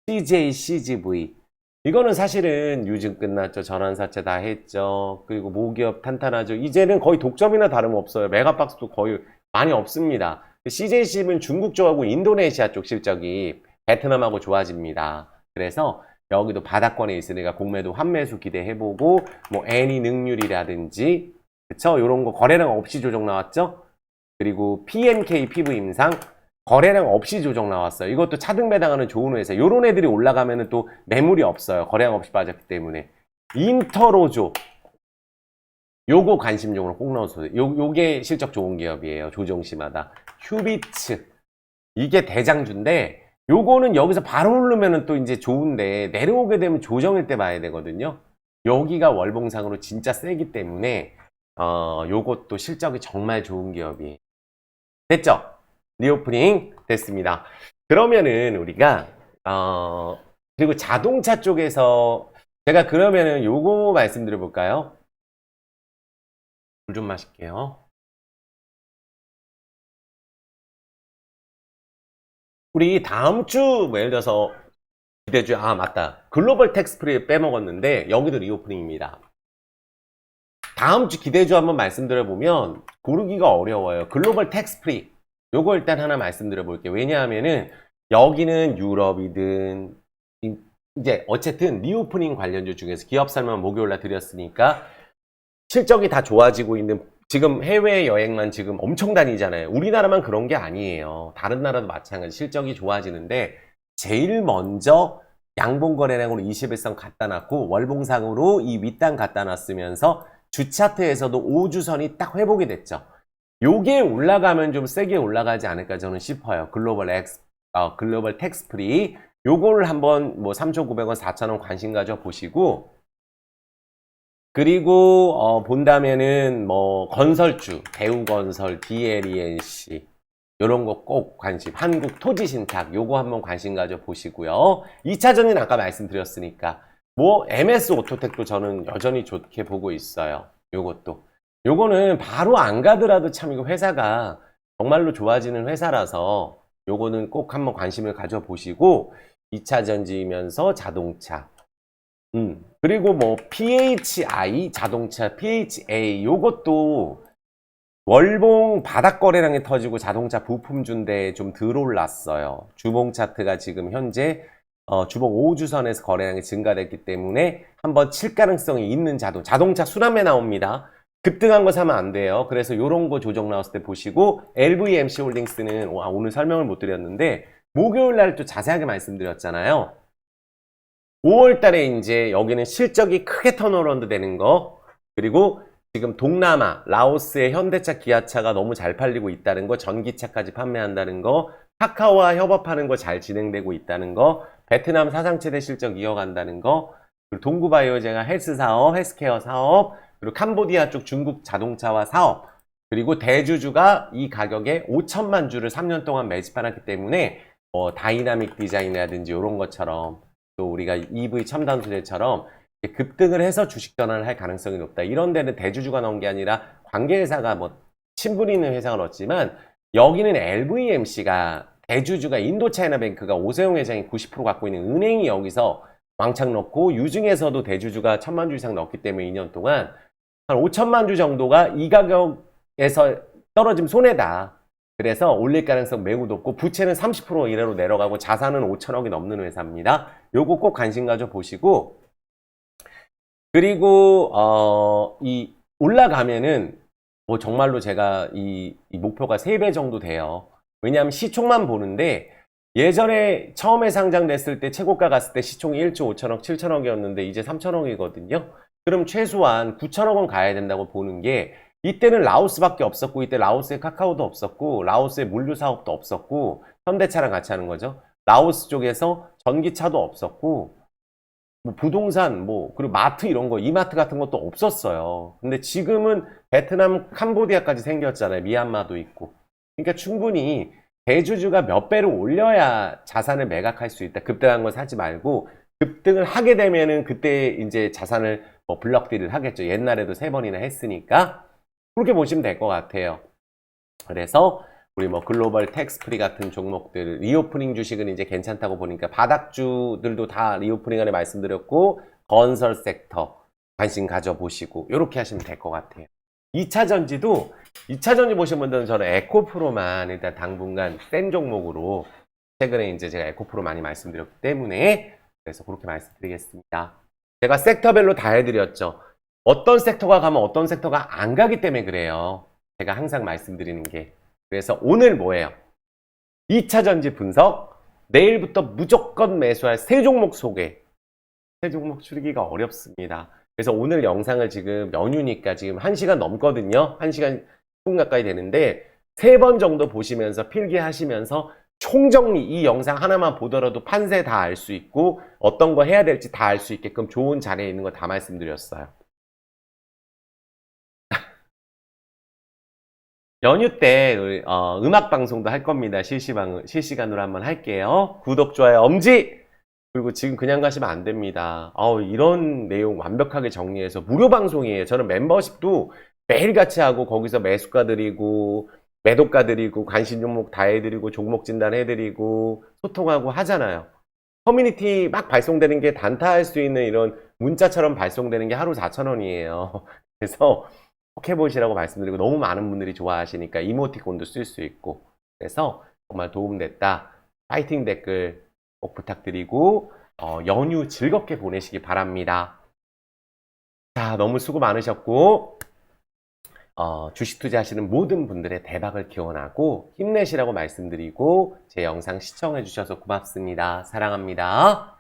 CJCGV 이거는 사실은 유증 끝났죠. 전환사채 다 했죠. 그리고 모기업 탄탄하죠. 이제는 거의 독점이나 다름없어요. 메가박스도 거의 많이 없습니다. CJC는 중국 쪽하고 인도네시아 쪽 실적이 베트남하고 좋아집니다. 그래서 여기도 바닥권에 있으니까 공매도 환매수 기대해보고 뭐 애니 능률이라든지 그쵸? 요런 거 거래량 없이 조정 나왔죠? 그리고 PNK 피부 임상 거래량 없이 조정 나왔어요. 이것도 차등 배당하는 좋은 회사. 요런 애들이 올라가면은 또 매물이 없어요. 거래량 없이 빠졌기 때문에. 인터로조 요거 관심종으로 꼭 넣어주세요. 요게 실적 좋은 기업이에요. 조정시마다. 휴비츠. 이게 대장주인데 요거는 여기서 바로 오르면은 또 이제 좋은데 내려오게 되면 조정일 때 봐야 되거든요. 여기가 월봉상으로 진짜 세기 때문에 요것도 실적이 정말 좋은 기업이에요. 됐죠? 리오프닝 됐습니다. 그러면은 우리가 그리고 자동차 쪽에서 제가 그러면은 요거 말씀드려 볼까요? 물 좀 마실게요. 우리 다음 주 뭐 예를 들어서 기대주 맞다. 글로벌 텍스프리 빼먹었는데 여기도 리오프닝입니다. 다음 주 기대주 한번 말씀드려 보면 고르기가 어려워요. 글로벌 텍스프리 요거 일단 하나 말씀드려 볼게요. 왜냐하면은 여기는 유럽이든 이제 어쨌든 리오프닝 관련주 중에서 기업 설명 목요일날 드렸으니까 실적이 다 좋아지고 있는 지금 해외 여행만 지금 엄청 다니잖아요. 우리나라만 그런 게 아니에요. 다른 나라도 마찬가지 실적이 좋아지는데 제일 먼저 양봉거래량으로 21선 갖다 놨고 월봉상으로 이 윗단 갖다 놨으면서 주차트에서도 5주선이 딱 회복이 됐죠. 요게 올라가면 좀 세게 올라가지 않을까 저는 싶어요. 글로벌 텍스프리 요거를 한번 뭐 3,900원, 4,000원 관심 가져 보시고 그리고 본다면은 뭐 건설주, 대우건설, DLENC 요런 거 꼭 관심, 한국토지신탁 요거 한번 관심 가져 보시고요. 2차전은 아까 말씀드렸으니까 뭐 MS 오토텍도 저는 여전히 좋게 보고 있어요. 요것도. 요거는 바로 안 가더라도 참 이거 회사가 정말로 좋아지는 회사라서 요거는 꼭 한번 관심을 가져 보시고 2차전지면서 자동차 그리고 뭐 PHI 자동차, PHA 요것도 월봉 바닥 거래량이 터지고 자동차 부품주인데 좀 덜 올랐어요. 주봉 차트가 지금 현재 주봉 5주선에서 거래량이 증가됐기 때문에 한번 칠 가능성이 있는 자동차 순환매 나옵니다. 급등한 거 사면 안 돼요. 그래서 요런 거 조정 나왔을 때 보시고 LVMC 홀딩스는 오늘 설명을 못 드렸는데 목요일 날 또 자세하게 말씀드렸잖아요. 5월 달에 이제 여기는 실적이 크게 턴어라운드 되는 거 그리고 지금 동남아, 라오스의 현대차, 기아차가 너무 잘 팔리고 있다는 거 전기차까지 판매한다는 거 카카오와 협업하는 거 잘 진행되고 있다는 거 베트남 사상 최대 실적 이어간다는 거 그리고 동구바이오제가 헬스 사업, 헬스케어 사업 그리고 캄보디아 쪽 중국 자동차와 사업 그리고 대주주가 이 가격에 5천만 주를 3년 동안 매집해놨기 때문에 다이나믹 디자인이라든지 이런 것처럼 또 우리가 EV 첨단 소재처럼 급등을 해서 주식 전환을 할 가능성이 높다. 이런 데는 대주주가 나온 게 아니라 관계회사가 뭐 친분 있는 회사가 넣었지만 여기는 LVMC가 대주주가 인도차이나뱅크가 오세용 회장이 90% 갖고 있는 은행이 여기서 왕창 넣고 유증에서도 대주주가 1,000만 주 이상 넣었기 때문에 2년 동안 한 5천만 주 정도가 이 가격에서 떨어지면 손해다. 그래서 올릴 가능성 매우 높고 부채는 30% 이내로 내려가고 자산은 5천억이 넘는 회사입니다. 요거 꼭 관심 가져 보시고 그리고 이 올라가면은 뭐 정말로 제가 이 목표가 3배 정도 돼요. 왜냐하면 시총만 보는데 예전에 처음에 상장됐을 때 최고가 갔을 때 시총이 1조 5천억, 7천억이었는데 이제 3천억이거든요. 그럼 최소한 9천억 원 가야 된다고 보는 게 이때는 라오스밖에 없었고 이때 라오스에 카카오도 없었고 라오스에 물류 사업도 없었고 현대차랑 같이 하는 거죠. 라오스 쪽에서 전기차도 없었고 뭐 부동산 그리고 마트 이런 거 이마트 같은 것도 없었어요. 근데 지금은 베트남, 캄보디아까지 생겼잖아요. 미얀마도 있고. 그러니까 충분히 대주주가 몇 배를 올려야 자산을 매각할 수 있다. 급등한 거 사지 말고 급등을 하게 되면은 그때 이제 자산을 블럭딜을 하겠죠. 옛날에도 3번이나 했으니까. 그렇게 보시면 될 것 같아요. 그래서 우리 글로벌 텍스프리 같은 종목들 리오프닝 주식은 이제 괜찮다고 보니까 바닥주들도 다 리오프닝 안에 말씀드렸고 건설 섹터 관심 가져보시고 이렇게 하시면 될 것 같아요. 2차 전지 보신 분들은 저는 에코프로만 일단 당분간 센 종목으로 최근에 이제 제가 에코프로 많이 말씀드렸기 때문에 그래서 그렇게 말씀드리겠습니다. 제가 섹터별로 다 해드렸죠. 어떤 섹터가 가면 어떤 섹터가 안 가기 때문에 그래요. 제가 항상 말씀드리는 게. 그래서 오늘 뭐예요? 2차 전지 분석, 내일부터 무조건 매수할 세 종목 소개. 세 종목 추리기가 어렵습니다. 그래서 오늘 영상을 지금 연휴니까 지금 1시간 넘거든요. 1시간 10분 가까이 되는데 3번 정도 보시면서 필기하시면서 총정리, 이 영상 하나만 보더라도 판세 다 알 수 있고 어떤 거 해야 될지 다 알 수 있게끔 좋은 자리에 있는 거 다 말씀드렸어요. 연휴 때 음악 방송도 할 겁니다. 실시간으로 한번 할게요. 구독, 좋아요, 엄지! 그리고 지금 그냥 가시면 안 됩니다. 이런 내용 완벽하게 정리해서 무료 방송이에요. 저는 멤버십도 매일 같이 하고 거기서 매수가 드리고 매도가 드리고 관심 종목 다 해드리고 종목 진단 해드리고 소통하고 하잖아요. 커뮤니티 막 발송되는 게 단타할 수 있는 이런 문자처럼 발송되는 게 하루 4,000원이에요. 그래서 꼭 해보시라고 말씀드리고 너무 많은 분들이 좋아하시니까 이모티콘도 쓸 수 있고 그래서 정말 도움됐다. 파이팅 댓글 꼭 부탁드리고 연휴 즐겁게 보내시기 바랍니다. 자, 너무 수고 많으셨고 주식 투자하시는 모든 분들의 대박을 기원하고 힘내시라고 말씀드리고 제 영상 시청해 주셔서 고맙습니다. 사랑합니다.